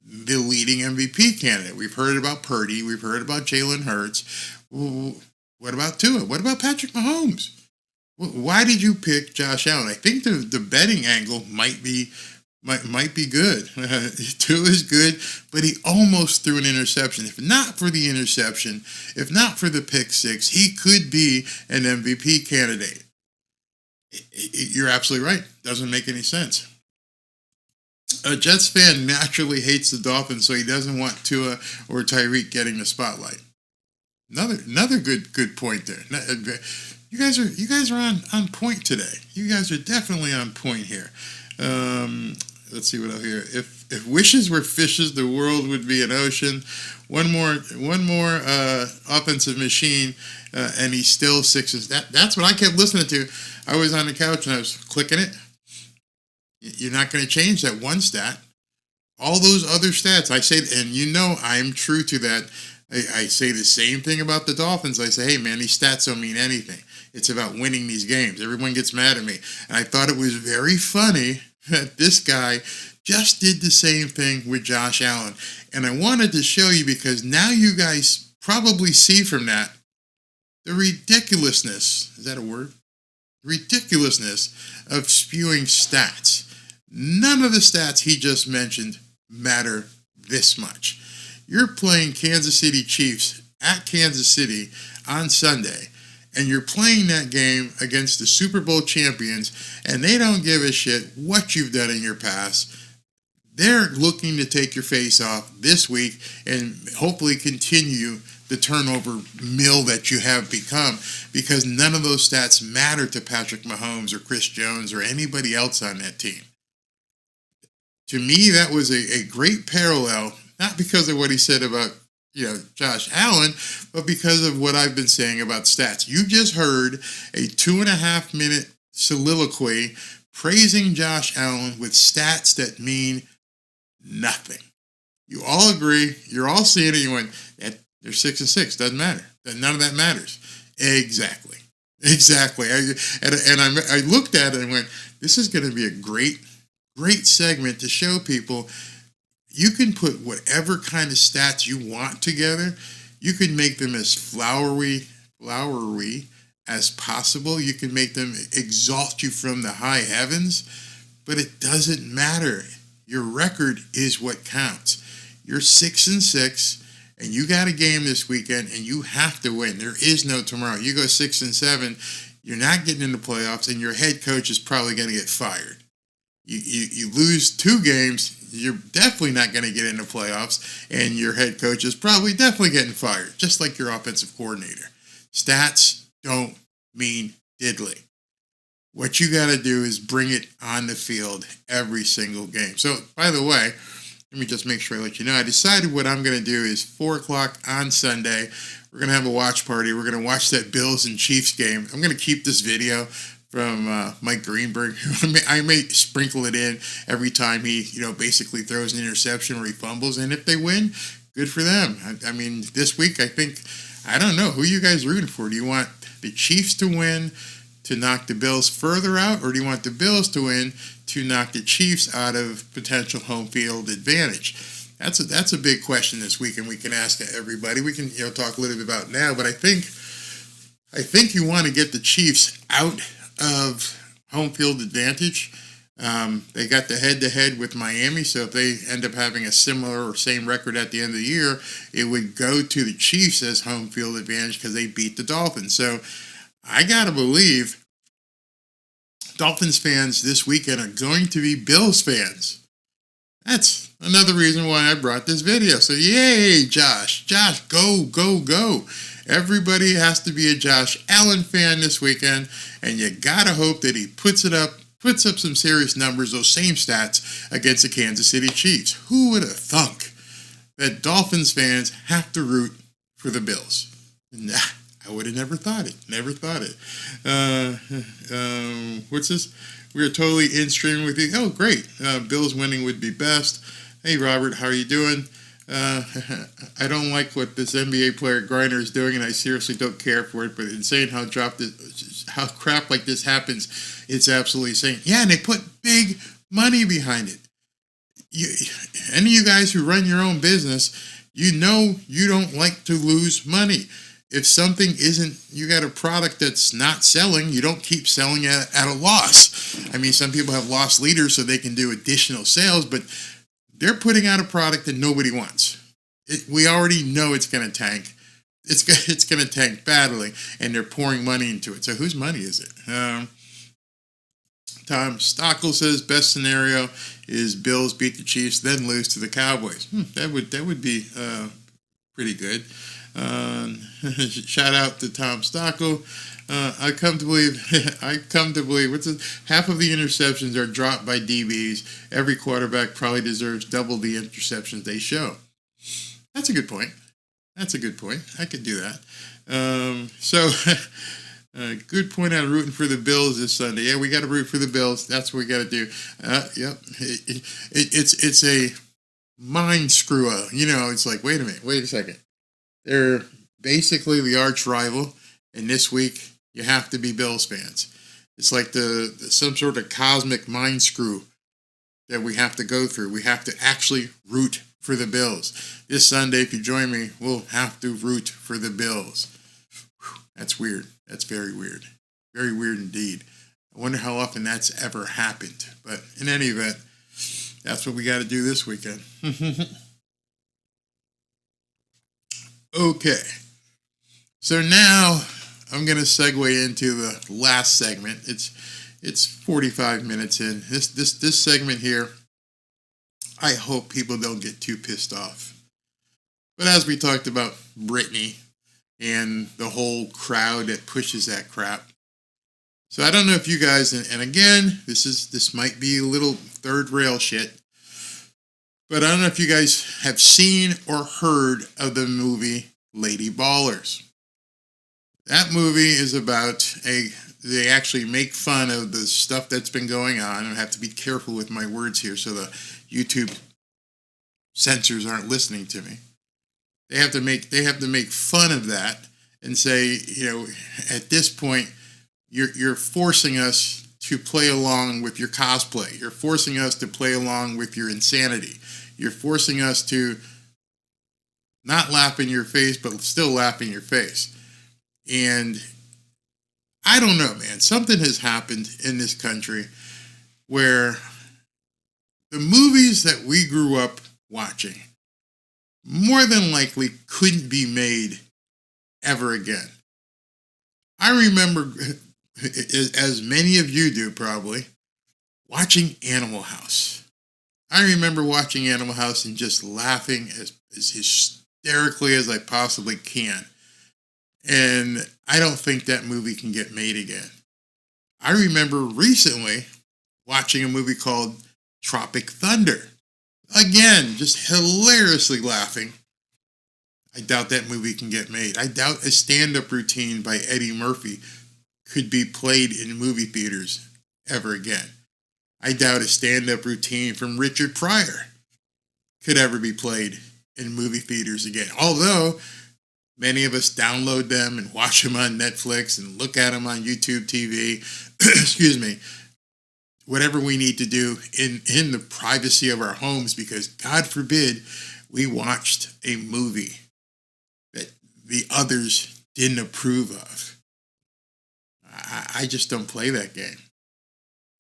the leading MVP candidate. We've heard about Purdy. We've heard about Jalen Hurts. What about Tua? What about Patrick Mahomes? Why did you pick Josh Allen? I think the betting angle might be good. Tua is good, but he almost threw an interception. If not for the interception, if not for the pick six, he could be an MVP candidate. You're absolutely right. Doesn't make any sense. A Jets fan naturally hates the Dolphins, so he doesn't want Tua or Tyreek getting the spotlight. Another good point there. You guys are on point today. You guys are definitely on point here. Let's see what I'll hear. If wishes were fishes, the world would be an ocean. One more offensive machine, and he's still sixes. That's what I kept listening to. I was on the couch and I was clicking it. You're not going to change that one stat. All those other stats, I say, and you know I'm true to that. I say the same thing about the Dolphins. I say, hey, man, these stats don't mean anything. It's about winning these games. Everyone gets mad at me. And I thought it was very funny that this guy just did the same thing with Josh Allen. And I wanted to show you because now you guys probably see from that the ridiculousness. Is that a word? Ridiculousness of spewing stats. None of the stats he just mentioned matter this much. You're playing Kansas City Chiefs at Kansas City on Sunday, and you're playing that game against the Super Bowl champions, and they don't give a shit what you've done in your past. They're looking to take your face off this week and hopefully continue the turnover mill that you have become, because none of those stats matter to Patrick Mahomes or Chris Jones or anybody else on that team. To me, that was a great parallel, not because of what he said about Josh Allen, but because of what I've been saying about stats. You just heard a 2.5 minute soliloquy praising Josh Allen with stats that mean nothing. You all agree. You're all seeing it. You went, they're 6-6. Doesn't matter. None of that matters. Exactly. I looked at it and went, this is going to be a great segment to show people you can put whatever kind of stats you want together. You can make them as flowery as possible. You can make them exalt you from the high heavens, but it doesn't matter. Your record is what counts. You're 6-6, and you got a game this weekend, and you have to win. There is no tomorrow. You go 6-7, you're not getting in the playoffs, and your head coach is probably going to get fired. You lose 2 games, you're definitely not going to get in the playoffs, and your head coach is probably definitely getting fired, just like your offensive coordinator. Stats don't mean diddly. What you got to do is bring it on the field every single game. So, by the way, let me just make sure I let you know. I decided what I'm going to do is 4 o'clock on Sunday. We're going to have a watch party. We're going to watch that Bills and Chiefs game. I'm going to keep this video from Mike Greenberg. I may sprinkle it in every time he, basically throws an interception or he fumbles. And if they win, good for them. I mean, this week, I don't know. Who are you guys rooting for? Do you want the Chiefs to win to knock the Bills further out, or do you want the Bills to win to knock the Chiefs out of potential home field advantage? That's a big question this week, and we can ask everybody. We can talk a little bit about it now, but I think you want to get the Chiefs out of home field advantage. They got the head-to-head with Miami, so if they end up having a similar or same record at the end of the year, it would go to the Chiefs as home field advantage because they beat the Dolphins. So I got to believe Dolphins fans this weekend are going to be Bills fans. That's another reason why I brought this video. So yay, Josh. Josh, go, go, go. Everybody has to be a Josh Allen fan this weekend, and you got to hope that he puts up some serious numbers, those same stats, against the Kansas City Chiefs. Who would have thunk that Dolphins fans have to root for the Bills? Nah, I would have never thought it. Never thought it. What's this? We are totally in streaming with you. Oh, great. Bills winning would be best. Hey, Robert, how are you doing? I don't like what this NBA player Griner is doing, and I seriously don't care for it, but insane how crap like this happens. It's absolutely insane. Yeah, and they put big money behind it. Any of you guys who run your own business, you don't like to lose money. If something you got a product that's not selling, you don't keep selling at a loss. I mean, some people have lost leaders so they can do additional sales, but they're putting out a product that nobody wants. We already know it's going to tank. It's going to tank badly, and they're pouring money into it. So whose money is it? Tom Stockel says best scenario is Bills beat the Chiefs, then lose to the Cowboys. That would be pretty good. Shout out to Tom Stockel. I come to believe half of the interceptions are dropped by DBs. Every quarterback probably deserves double the interceptions they show. That's a good point. I could do that. Good point on rooting for the Bills this Sunday. Yeah, we got to root for the Bills. That's what we got to do. Yep. It's a mind screw up. It's like, wait a second. They're basically the arch rival, and this week you have to be Bills fans. It's like some sort of cosmic mind screw that we have to go through. We have to actually root for the Bills. This Sunday, if you join me, we'll have to root for the Bills. Whew, that's weird. That's very weird. Very weird indeed. I wonder how often that's ever happened. But in any event, that's what we got to do this weekend. Okay. So now I'm going to segue into the last segment. It's 45 minutes in. This segment here, I hope people don't get too pissed off. But as we talked about Brittney and the whole crowd that pushes that crap. So I don't know if you guys, and again, this might be a little third rail shit, but I don't know if you guys have seen or heard of the movie Lady Ballers. That movie is about they actually make fun of the stuff that's been going on. I have to be careful with my words here so the YouTube censors aren't listening to me. They have to make fun of that and say, at this point, you're forcing us to play along with your cosplay. You're forcing us to play along with your insanity. You're forcing us to not laugh in your face, but still laugh in your face. And I don't know, man. Something has happened in this country where the movies that we grew up watching more than likely couldn't be made ever again. I remember, as many of you do probably, watching Animal House. I remember watching Animal House and just laughing as hysterically as I possibly can. And I don't think that movie can get made again. I remember recently watching a movie called Tropic Thunder. Again, just hilariously laughing. I doubt that movie can get made. I doubt a stand-up routine by Eddie Murphy could be played in movie theaters ever again. I doubt a stand-up routine from Richard Pryor could ever be played in movie theaters again. Although many of us download them and watch them on Netflix and look at them on YouTube TV. Excuse me. Whatever we need to do in the privacy of our homes, because God forbid we watched a movie that the others didn't approve of. I just don't play that game.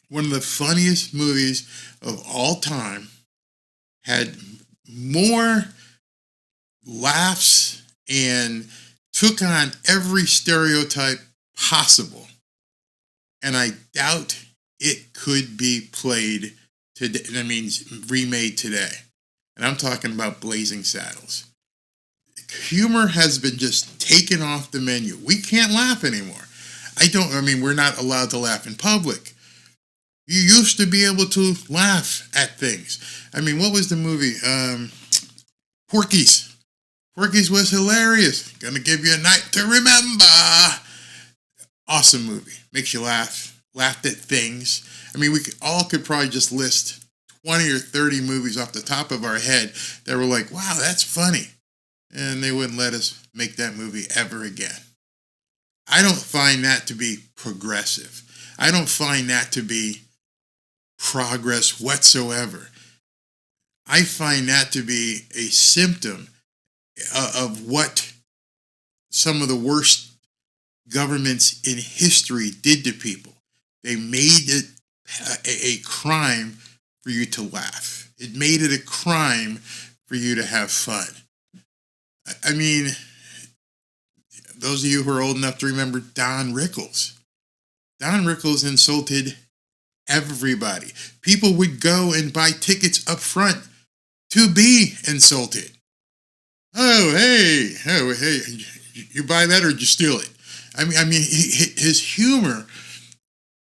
One of the funniest movies of all time had more laughs and took on every stereotype possible. And I doubt it could be played today. That means remade today. And I'm talking about Blazing Saddles. Humor has been just taken off the menu. We can't laugh anymore. We're not allowed to laugh in public. You used to be able to laugh at things. What was the movie? Porky's. Porky's was hilarious. Gonna give you a night to remember. Awesome movie. Makes you laugh. Laughed at things. We could probably just list 20 or 30 movies off the top of our head that were like, wow, that's funny. And they wouldn't let us make that movie ever again. I don't find that to be progressive. I don't find that to be progress whatsoever. I find that to be a symptom of what some of the worst governments in history did to people. They made it a crime for you to laugh. It made it a crime for you to have fun. Those of you who are old enough to remember Don Rickles. Don Rickles insulted everybody. People would go and buy tickets up front to be insulted. Oh, hey, you buy that or did you steal it? His humor,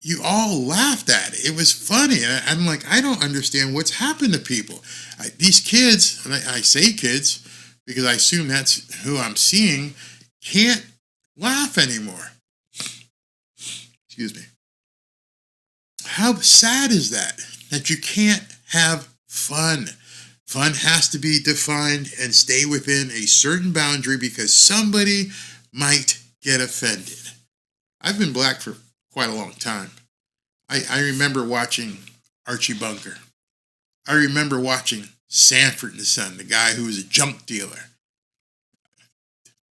you all laughed at it. It was funny. And I'm like, I don't understand what's happened to people. These kids, and I say kids because I assume that's who I'm seeing, can't laugh anymore. Excuse me. How sad is that you can't have fun? Fun has to be defined and stay within a certain boundary because somebody might get offended. I've been black for quite a long time. I remember watching Archie Bunker. I remember watching Sanford and Son, the guy who was a junk dealer.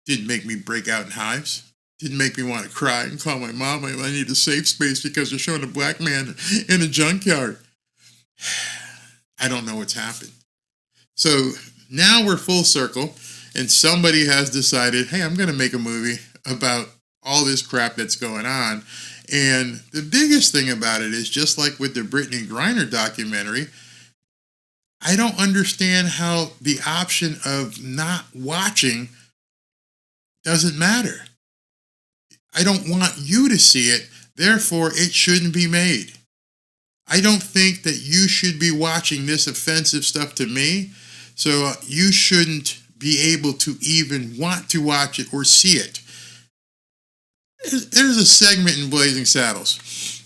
Didn't make me break out in hives. Didn't make me want to cry and call my mom. I need a safe space because they're showing a black man in a junkyard. I don't know what's happened. So now we're full circle and somebody has decided, hey, I'm going to make a movie about all this crap that's going on. And the biggest thing about it is, just like with the Brittney Griner documentary, I don't understand how the option of not watching doesn't matter. I don't want you to see it, therefore it shouldn't be made. I don't think that you should be watching this offensive stuff to me, so you shouldn't be able to even want to watch it or see it. There's a segment in Blazing Saddles.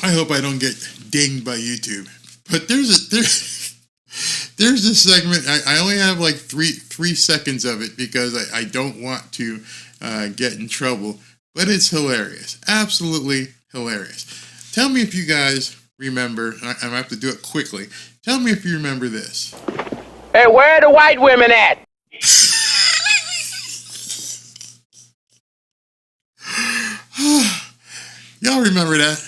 I hope I don't get dinged by YouTube, but there's a segment. I only have like three seconds of it because I don't want to get in trouble, but it's hilarious. Absolutely hilarious. Tell me if you guys remember. I'm gonna have to do it quickly. Tell me if you remember this.
Hey, where are the white women at?
Y'all remember that?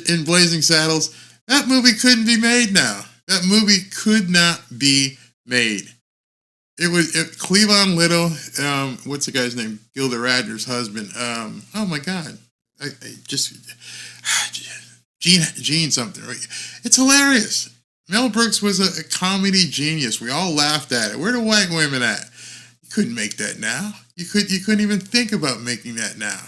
In Blazing Saddles, That movie couldn't be made now. That movie could not be made. It was Cleavon Little, what's the guy's name? Gilda Radner's husband. Oh my God. Gene something. It's hilarious. Mel Brooks was a comedy genius. We all laughed at it. Where are the white women at? You couldn't make that now. You couldn't even think about making that now.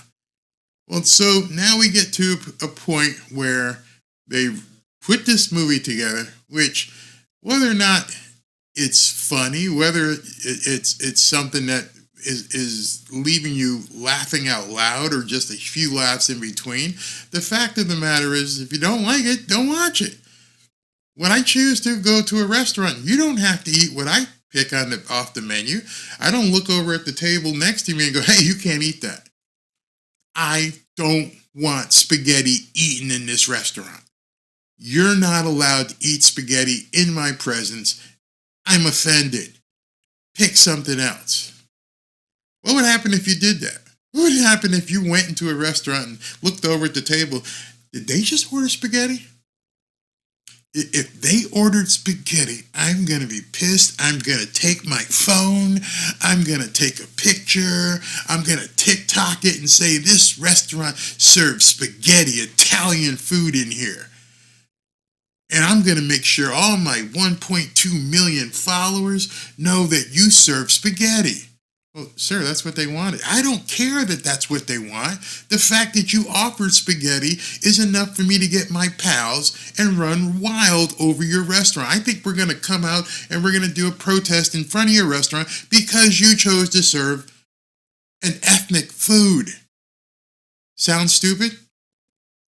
Well, so now we get to a point where they put this movie together, which whether or not it's funny, whether it's something that is leaving you laughing out loud or just a few laughs in between, the fact of the matter is, if you don't like it, don't watch it. When I choose to go to a restaurant, you don't have to eat what I pick off the menu. I don't look over at the table next to me and go, hey, you can't eat that. I don't want spaghetti eaten in this restaurant. You're not allowed to eat spaghetti in my presence. I'm offended. Pick something else. What would happen if you did that? What would happen if you went into a restaurant and looked over at the table? Did they just order spaghetti? If they ordered spaghetti, I'm going to be pissed. I'm going to take my phone. I'm going to take a picture. I'm going to TikTok it and say, this restaurant serves spaghetti, Italian food in here. And I'm going to make sure all my 1.2 million followers know that you serve spaghetti. Well, sir, that's what they wanted. I don't care that that's what they want. The fact that you offered spaghetti is enough for me to get my pals and run wild over your restaurant. I think we're going to come out and we're going to do a protest in front of your restaurant because you chose to serve an ethnic food. Sound stupid?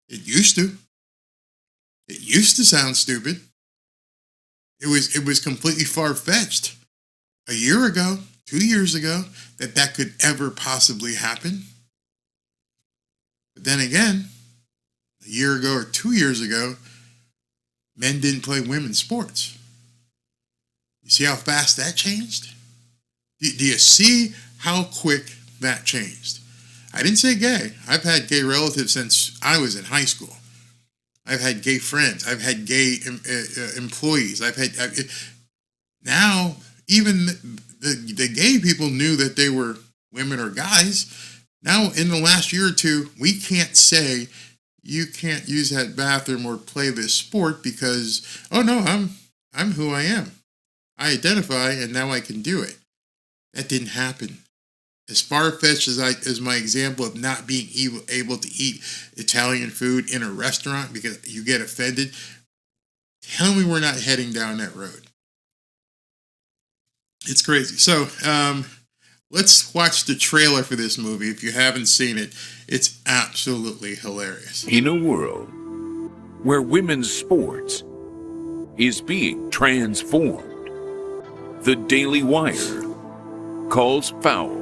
It used to. It used to sound stupid. It was completely far-fetched. A year ago, 2 years ago, that could ever possibly happen. But then again, a year ago or 2 years ago, men didn't play women's sports. You see how fast that changed? Do you see how quick that changed? I didn't say gay. I've had gay relatives since I was in high school. I've had gay friends. I've had gay employees. Now, even the gay people knew that they were women or guys. Now, in the last year or two, we can't say you can't use that bathroom or play this sport because, oh no, I'm who I am. I identify and now I can do it. That didn't happen. As far-fetched as my example of not being able to eat Italian food in a restaurant because you get offended, tell me we're not heading down that road. It's crazy. So let's watch the trailer for this movie. If you haven't seen it, it's absolutely hilarious.
In a world where women's sports is being transformed, the Daily Wire calls foul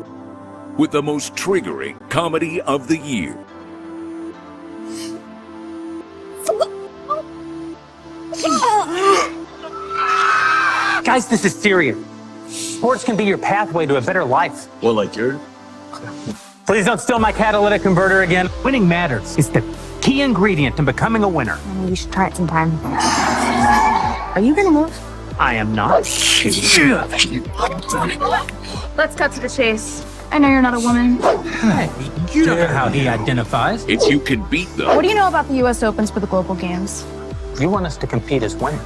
with the most triggering comedy of the year.
Guys, this is serious. Sports can be your pathway to a better life.
Well, like yours?
Please don't steal my catalytic converter again. Winning matters. It's the key ingredient in becoming a winner.
Maybe we should try it sometime. Are you gonna move?
I am not.
Let's cut to the chase. I know you're not a woman.
Hey, you don't know how he identifies.
If you can beat them.
What do you know about the U.S. Opens for the Global Games?
You want us to compete as women.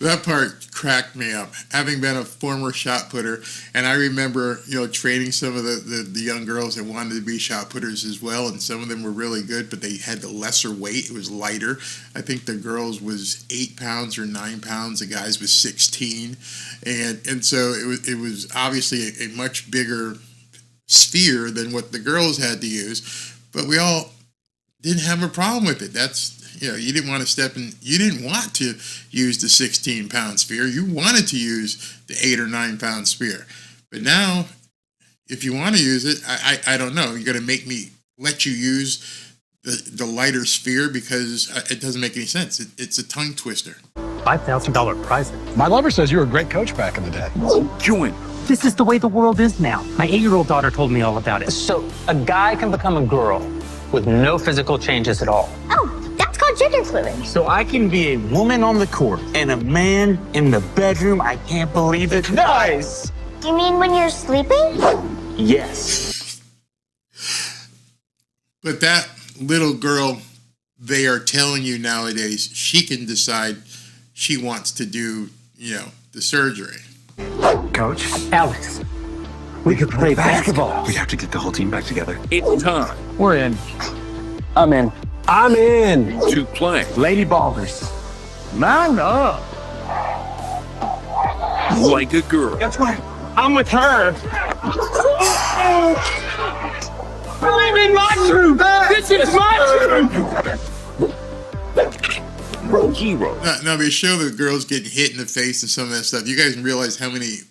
That part cracked me up. Having been a former shot putter, and I remember, training some of the young girls that wanted to be shot putters as well, and some of them were really good, but they had the lesser weight. It was lighter. I think the girls was 8 pounds or 9 pounds. The guys was 16, and so it was obviously a much bigger sphere than what the girls had to use, but we all didn't have a problem with it. That's, you didn't want to step in, you didn't want to use the 16-pound sphere. You wanted to use the 8 or 9 pound sphere. But now, if you want to use it, I don't know. You're going to make me let you use the lighter sphere because it doesn't make any sense. It's a tongue twister.
$5,000 prize.
My lover says you were a great coach back in the day.
Join.
This is the way the world is now. My 8-year-old daughter told me all about it. So a guy can become a girl with no physical changes at all.
Oh, that's It's called gender fluid.
So I can be a woman on the court and a man in the bedroom. I can't believe it. Nice.
You mean when you're sleeping?
Yes.
But that little girl, they are telling you nowadays, she can decide she wants to do, the surgery.
Coach. Alex. We could play basketball.
We have to get the whole team back together.
It's time
We're in. I'm in. I'm in.
to play
Lady Ballers. Man up.
like a girl.
That's right. I'm with her. I'm in my room. This is my room.
Hero.
Now they show the girls getting hit in the face and some of that stuff. You guys realize how many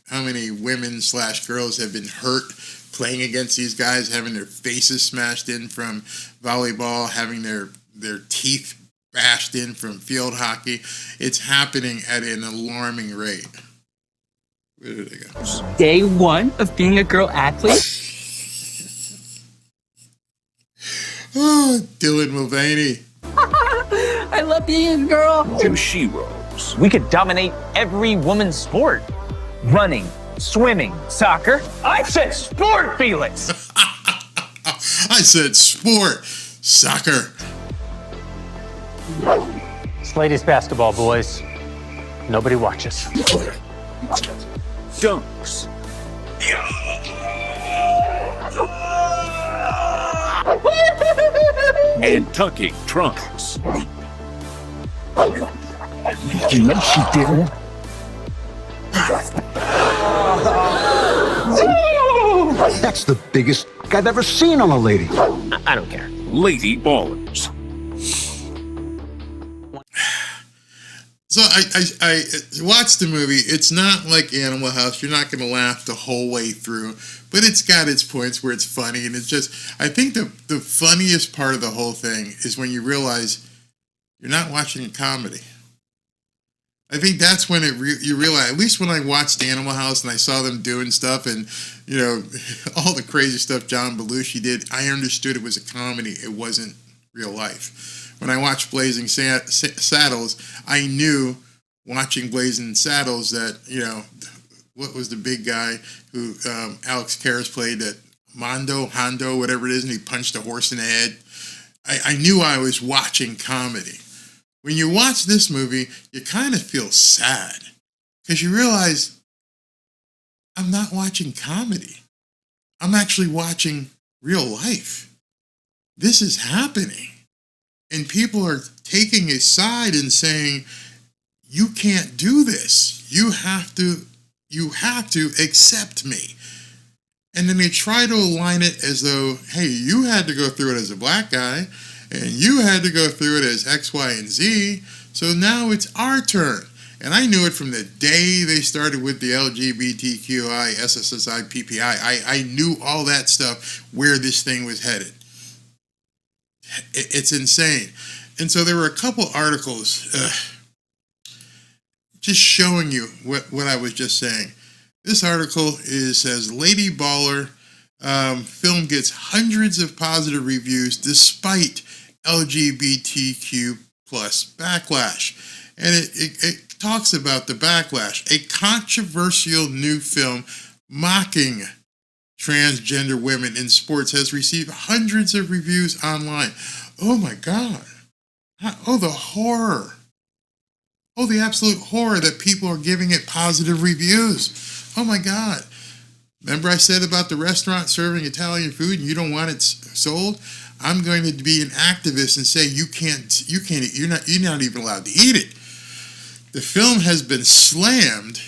women/girls have been hurt playing against these guys, having their faces smashed in from volleyball, having their teeth bashed in from field hockey. It's happening at an alarming rate. Where did they go?
Day one of being a girl athlete.
Oh, Dylan Mulvaney.
I love being a girl.
To Sheroes.
We could dominate every woman's sport. Running, swimming, soccer. I said sport, Felix.
I said sport, soccer.
It's ladies basketball, boys. Nobody watches.
Dunks. And tucking trunks.
You know she didn't. That's the biggest I've ever seen on a lady.
I don't care.
Lady Ballers.
So I watched the movie. It's not like Animal House. You're not going to laugh the whole way through, but it's got its points where it's funny. And it's just, I think the funniest part of the whole thing is when you realize you're not watching a comedy. I think that's when you realize, at least when I watched Animal House and I saw them doing stuff and, all the crazy stuff John Belushi did, I understood it was a comedy. It wasn't real life. When I watched Blazing Saddles, I knew watching Blazing Saddles that, what was the big guy who Alex Karras played, that Hondo, whatever it is, and he punched a horse in the head. I knew I was watching comedy. When you watch this movie, you kind of feel sad because you realize I'm not watching comedy. I'm actually watching real life. This is happening. And people are taking a side and saying, you can't do this. You have to accept me. And then they try to align it as though, hey, you had to go through it as a black guy, and you had to go through it as X, Y, and Z. So now it's our turn. And I knew it from the day they started with the LGBTQI, SSSI, PPI. I knew all that stuff, where this thing was headed. It's insane. And so there were a couple articles just showing you what I was just saying. This article says Lady Baller film gets hundreds of positive reviews despite LGBTQ plus backlash. And it talks about the backlash. A controversial new film mocking transgender women in sports has received hundreds of reviews online. Oh my God. Oh, the horror. Oh, the absolute horror that people are giving it positive reviews. Oh my God. Remember I said about the restaurant serving Italian food and you don't want it sold? I'm going to be an activist and say you're not even allowed to eat it. The film has been slammed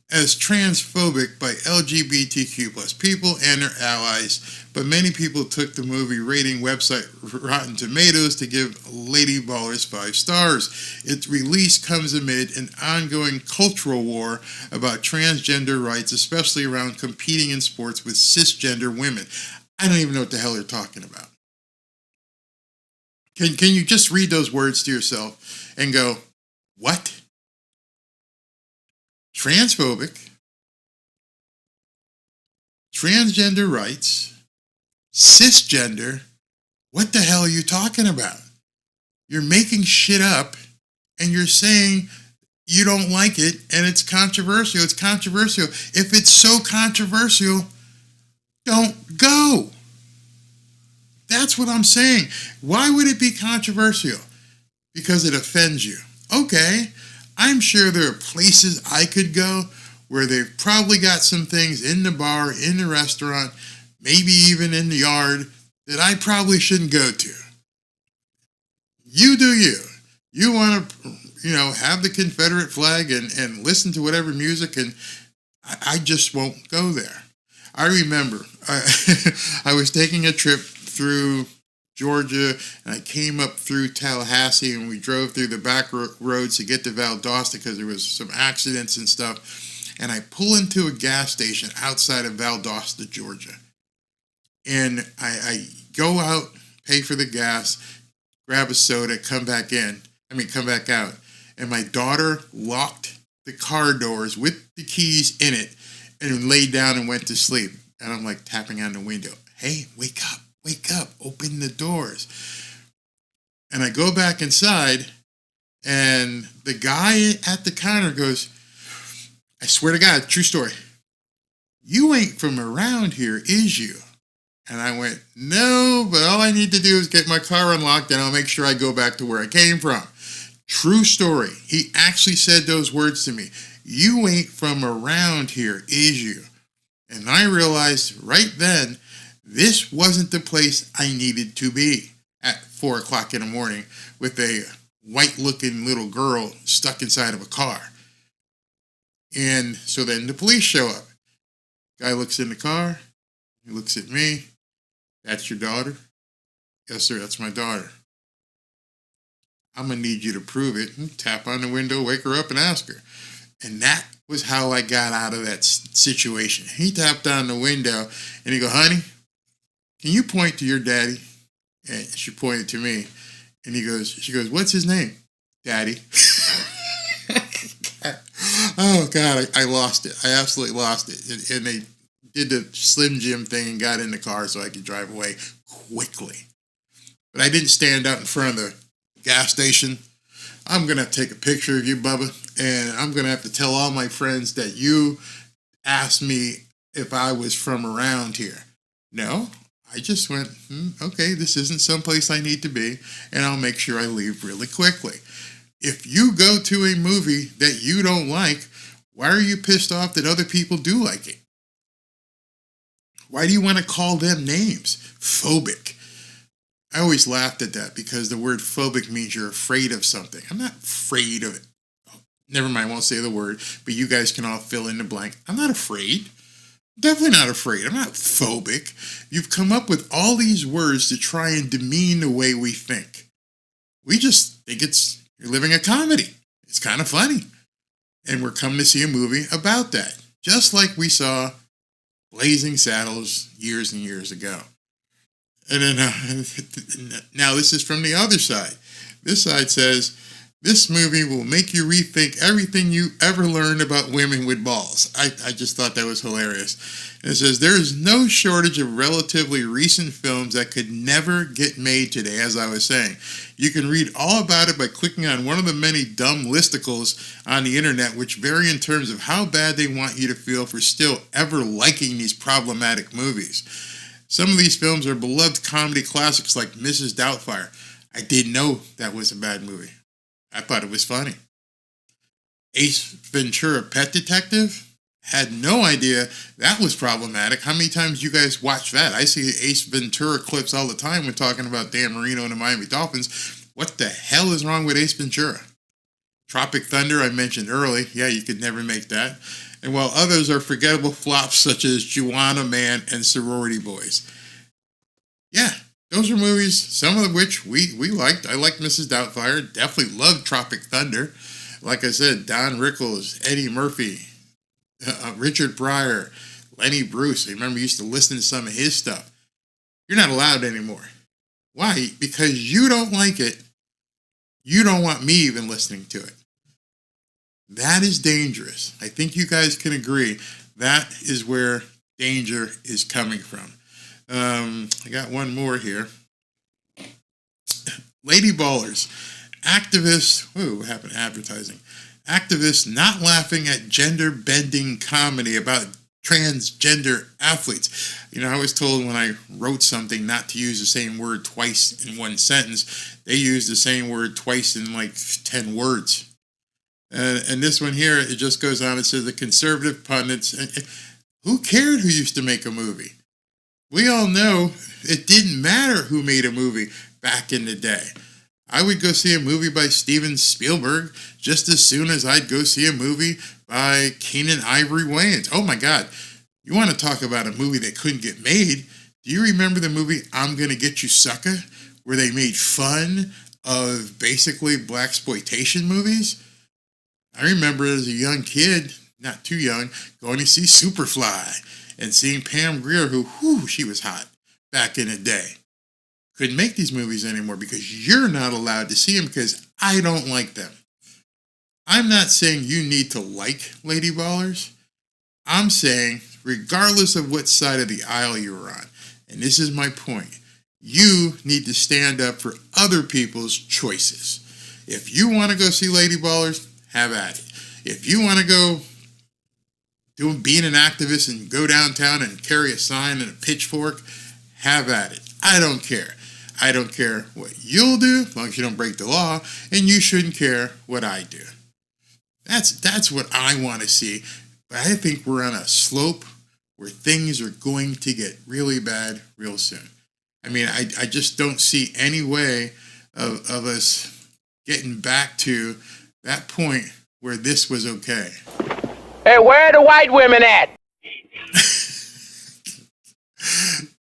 as transphobic by LGBTQ plus people and their allies, but many people took the movie rating website Rotten Tomatoes to give Lady Ballers 5 stars. Its release comes amid an ongoing cultural war about transgender rights, especially around competing in sports with cisgender women. I don't even know what the hell they're talking about. Can you just read those words to yourself and go, what? Transphobic, transgender rights, cisgender, what the hell are you talking about? You're making shit up and you're saying you don't like it and it's controversial. It's controversial. If it's so controversial, don't go. That's what I'm saying. Why would it be controversial? Because it offends you. Okay, I'm sure there are places I could go where they've probably got some things in the bar, in the restaurant, maybe even in the yard that I probably shouldn't go to. You do you. You want to, have the Confederate flag and listen to whatever music, and I just won't go there. I remember I was taking a trip through Georgia, and I came up through Tallahassee, and we drove through the back roads to get to Valdosta because there was some accidents and stuff. And I pull into a gas station outside of Valdosta, Georgia. And I go out, pay for the gas, grab a soda, come back out. And my daughter locked the car doors with the keys in it and laid down and went to sleep. And I'm like tapping on the window. Hey, wake up, open the doors. And I go back inside, and the guy at the counter goes, I swear to God, true story, you ain't from around here, is you? And I went, no, but all I need to do is get my car unlocked and I'll make sure I go back to where I came from. True story. He actually said those words to me. You ain't from around here, is you? And I realized right then, this wasn't the place I needed to be at 4 o'clock in the morning with a white-looking little girl stuck inside of a car. And so then the police show up. Guy looks in the car. He looks at me. That's your daughter? Yes, sir, that's my daughter. I'm going to need you to prove it. And tap on the window, wake her up, and ask her. And that was how I got out of that situation. He tapped on the window, and he go, honey, can you point to your daddy? And she pointed to me. And she goes, what's his name? Daddy. Oh, God, I lost it. I absolutely lost it. And they did the Slim Jim thing and got in the car so I could drive away quickly. But I didn't stand out in front of the gas station. I'm going to have to take a picture of you, Bubba, and I'm going to have to tell all my friends that you asked me if I was from around here. No, I just went, okay, this isn't someplace I need to be, and I'll make sure I leave really quickly. If you go to a movie that you don't like, why are you pissed off that other people do like it? Why do you want to call them names? Phobic. I always laughed at that because the word phobic means you're afraid of something. I'm not afraid of it. Oh, never mind, I won't say the word, but you guys can all fill in the blank. I'm not afraid. Definitely not afraid. I'm not phobic. You've come up with all these words to try and demean the way we think. We just think you're living a comedy. It's kind of funny. And we're coming to see a movie about that. Just like we saw Blazing Saddles years and years ago. And then now this is from the other side. This side says, this movie will make you rethink everything you ever learned about women with balls. I just thought that was hilarious. And it says, there is no shortage of relatively recent films that could never get made today, as I was saying. You can read all about it by clicking on one of the many dumb listicles on the internet, which vary in terms of how bad they want you to feel for still ever liking these problematic movies. Some of these films are beloved comedy classics like Mrs. Doubtfire. I didn't know that was a bad movie. I thought it was funny. Ace Ventura, Pet Detective? Had no idea that was problematic. How many times you guys watch that? I see Ace Ventura clips all the time when talking about Dan Marino and the Miami Dolphins. What the hell is wrong with Ace Ventura? Tropic Thunder, I mentioned early. Yeah, you could never make that. And while others are forgettable flops such as Juana Man and Sorority Boys. Yeah, those are movies, some of which we liked. I liked Mrs. Doubtfire. Definitely loved Tropic Thunder. Like I said, Don Rickles, Eddie Murphy, Richard Pryor, Lenny Bruce. I remember I used to listen to some of his stuff. You're not allowed anymore. Why? Because you don't like it. You don't want me even listening to it. That is dangerous. I think you guys can agree. That is where danger is coming from. I got one more here. Lady Ballers. Activists, what happened to advertising? Activists not laughing at gender-bending comedy about transgender athletes. You know, I was told when I wrote something not to use the same word twice in one sentence. They used the same word twice in like 10 words. And this one here, it just goes on. It says the conservative pundits. Who cared who used to make a movie? We all know it didn't matter who made a movie back in the day. I would go see a movie by Steven Spielberg just as soon as I'd go see a movie by Keenen Ivory Wayans. Oh my God. You want to talk about a movie that couldn't get made? Do you remember the movie I'm Gonna Get You Sucker, where they made fun of basically blaxploitation movies? I remember as a young kid, not too young, going to see Superfly and seeing Pam Grier, who she was hot back in the day. Couldn't make these movies anymore because you're not allowed to see them because I don't like them. I'm not saying you need to like Lady Ballers. I'm saying, regardless of what side of the aisle you're on, and this is my point, you need to stand up for other people's choices. If you want to go see Lady Ballers, have at it. If you want to go being an activist and go downtown and carry a sign and a pitchfork, have at it. I don't care. I don't care what you'll do, as long as you don't break the law, and you shouldn't care what I do. That's what I want to see. But I think we're on a slope where things are going to get really bad real soon. I mean, I just don't see any way of us getting back to that point where this was okay.
Hey, where are the white women at?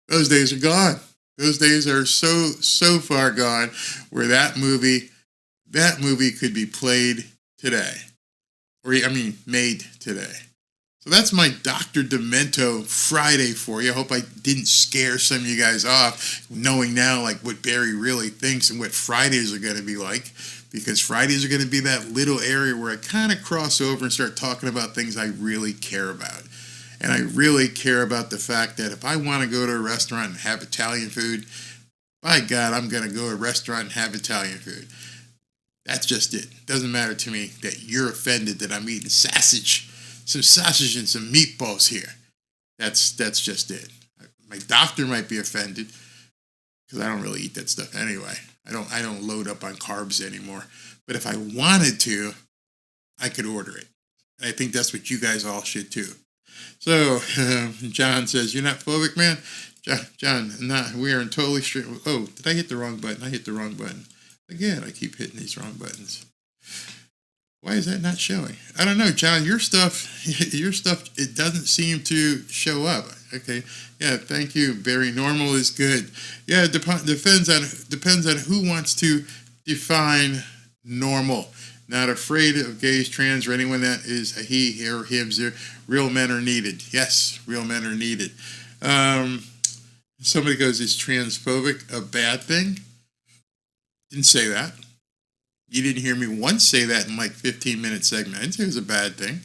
Those days are gone. Those days are so far gone where that movie could be played today. Made today. So that's my Dr. Demento Friday for you. I hope I didn't scare some of you guys off, knowing now like what Barry really thinks and what Fridays are going to be like. Because Fridays are going to be that little area where I kind of cross over and start talking about things I really care about. And I really care about the fact that if I want to go to a restaurant and have Italian food, by God, I'm going to go to a restaurant and have Italian food. That's just it. It doesn't matter to me that you're offended that I'm eating some sausage and some meatballs here. That's just it. My doctor might be offended because I don't really eat that stuff anyway. I don't load up on carbs anymore. But if I wanted to, I could order it. And I think that's what you guys all should too. So John says, "You're not phobic, man." John, we are in totally straight. Oh, did I hit the wrong button? I hit the wrong button. Again, I keep hitting these wrong buttons. Why is that not showing? I don't know, John. Your stuff, it doesn't seem to show up. Okay. Yeah, thank you, Barry. Normal is good. Yeah, it depends on who wants to define normal. Not afraid of gays, trans, or anyone that is a he or him. Real men are needed. Yes, real men are needed. Somebody goes, "Is transphobic a bad thing?" Didn't say that. You didn't hear me once say that in like 15-minute segment. I didn't say it was a bad thing.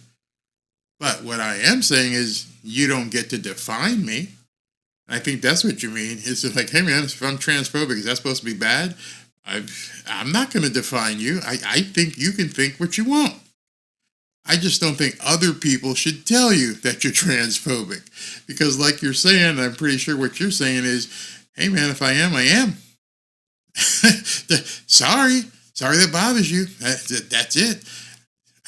But what I am saying is you don't get to define me. I think that's what you mean. It's just like, hey man, if I'm transphobic, is that supposed to be bad? I'm not going to define you. I think you can think what you want. I just don't think other people should tell you that you're transphobic. Because like you're saying, I'm pretty sure what you're saying is, hey man, if I am, I am. Sorry that bothers you. That's it.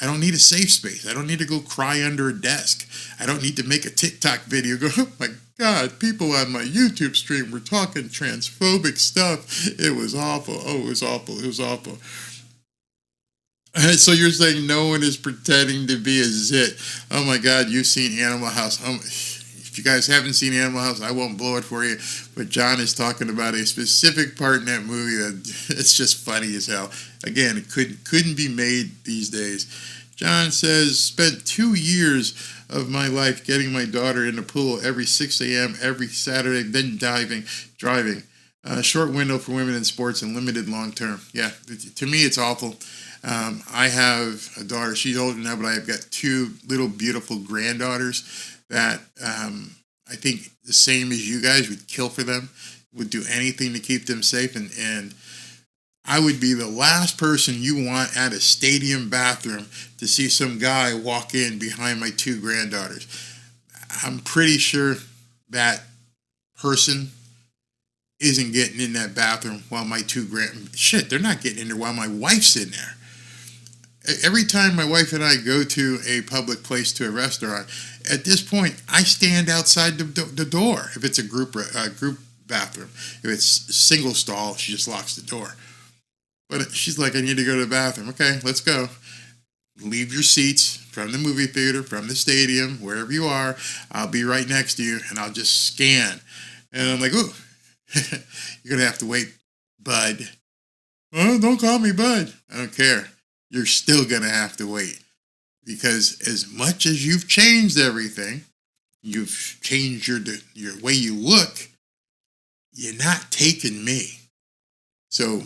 I don't need a safe space. I don't need to go cry under a desk. I don't need to make a TikTok video go, oh my God, people on my YouTube stream were talking transphobic stuff. It was awful. Oh, it was awful. It was awful. So you're saying no one is pretending to be a zit. Oh my God, you've seen Animal House. If you guys haven't seen Animal House, I won't blow it for you. But John is talking about a specific part in that movie that it's just funny as hell. Again, it couldn't be made these days. John says, spent 2 years of my life getting my daughter in the pool every 6 a.m. every Saturday, then driving. Short window for women in sports and limited long term. Yeah, to me it's awful. I have a daughter. She's older now, but I've got 2 little beautiful granddaughters that I think the same as you guys would kill for them, would do anything to keep them safe. And I would be the last person you want at a stadium bathroom to see some guy walk in behind my two granddaughters. I'm pretty sure that person isn't getting in that bathroom while my they're not getting in there while my wife's in there. Every time my wife and I go to a public place, to a restaurant, at this point, I stand outside the door. If it's a group bathroom, if it's single stall, she just locks the door. But she's like, I need to go to the bathroom. Okay, let's go. Leave your seats from the movie theater, from the stadium, wherever you are. I'll be right next to you, and I'll just scan. And I'm like, ooh, you're going to have to wait, bud. Oh, don't call me bud. I don't care. You're still going to have to wait. Because as much as you've changed everything, you've changed your way you look, you're not taking me. So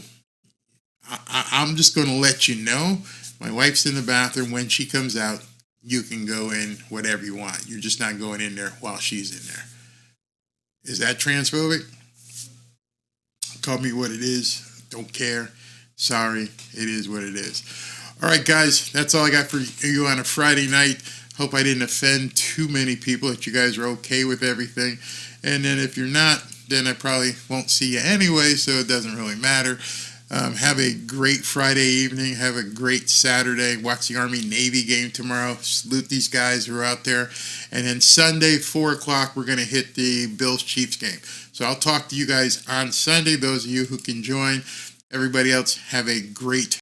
I'm just going to let you know, my wife's in the bathroom. When she comes out, you can go in whatever you want. You're just not going in there while she's in there. Is that transphobic? Call me what it is. Don't care. Sorry. It is what it is. All right, guys. That's all I got for you on a Friday night. Hope I didn't offend too many people, that you guys are okay with everything. And then if you're not, then I probably won't see you anyway, so it doesn't really matter. Have a great Friday evening. Have a great Saturday. Watch the Army-Navy game tomorrow. Salute these guys who are out there. And then Sunday, 4 o'clock, we're going to hit the Bills-Chiefs game. So I'll talk to you guys on Sunday, those of you who can join. Everybody else, have a great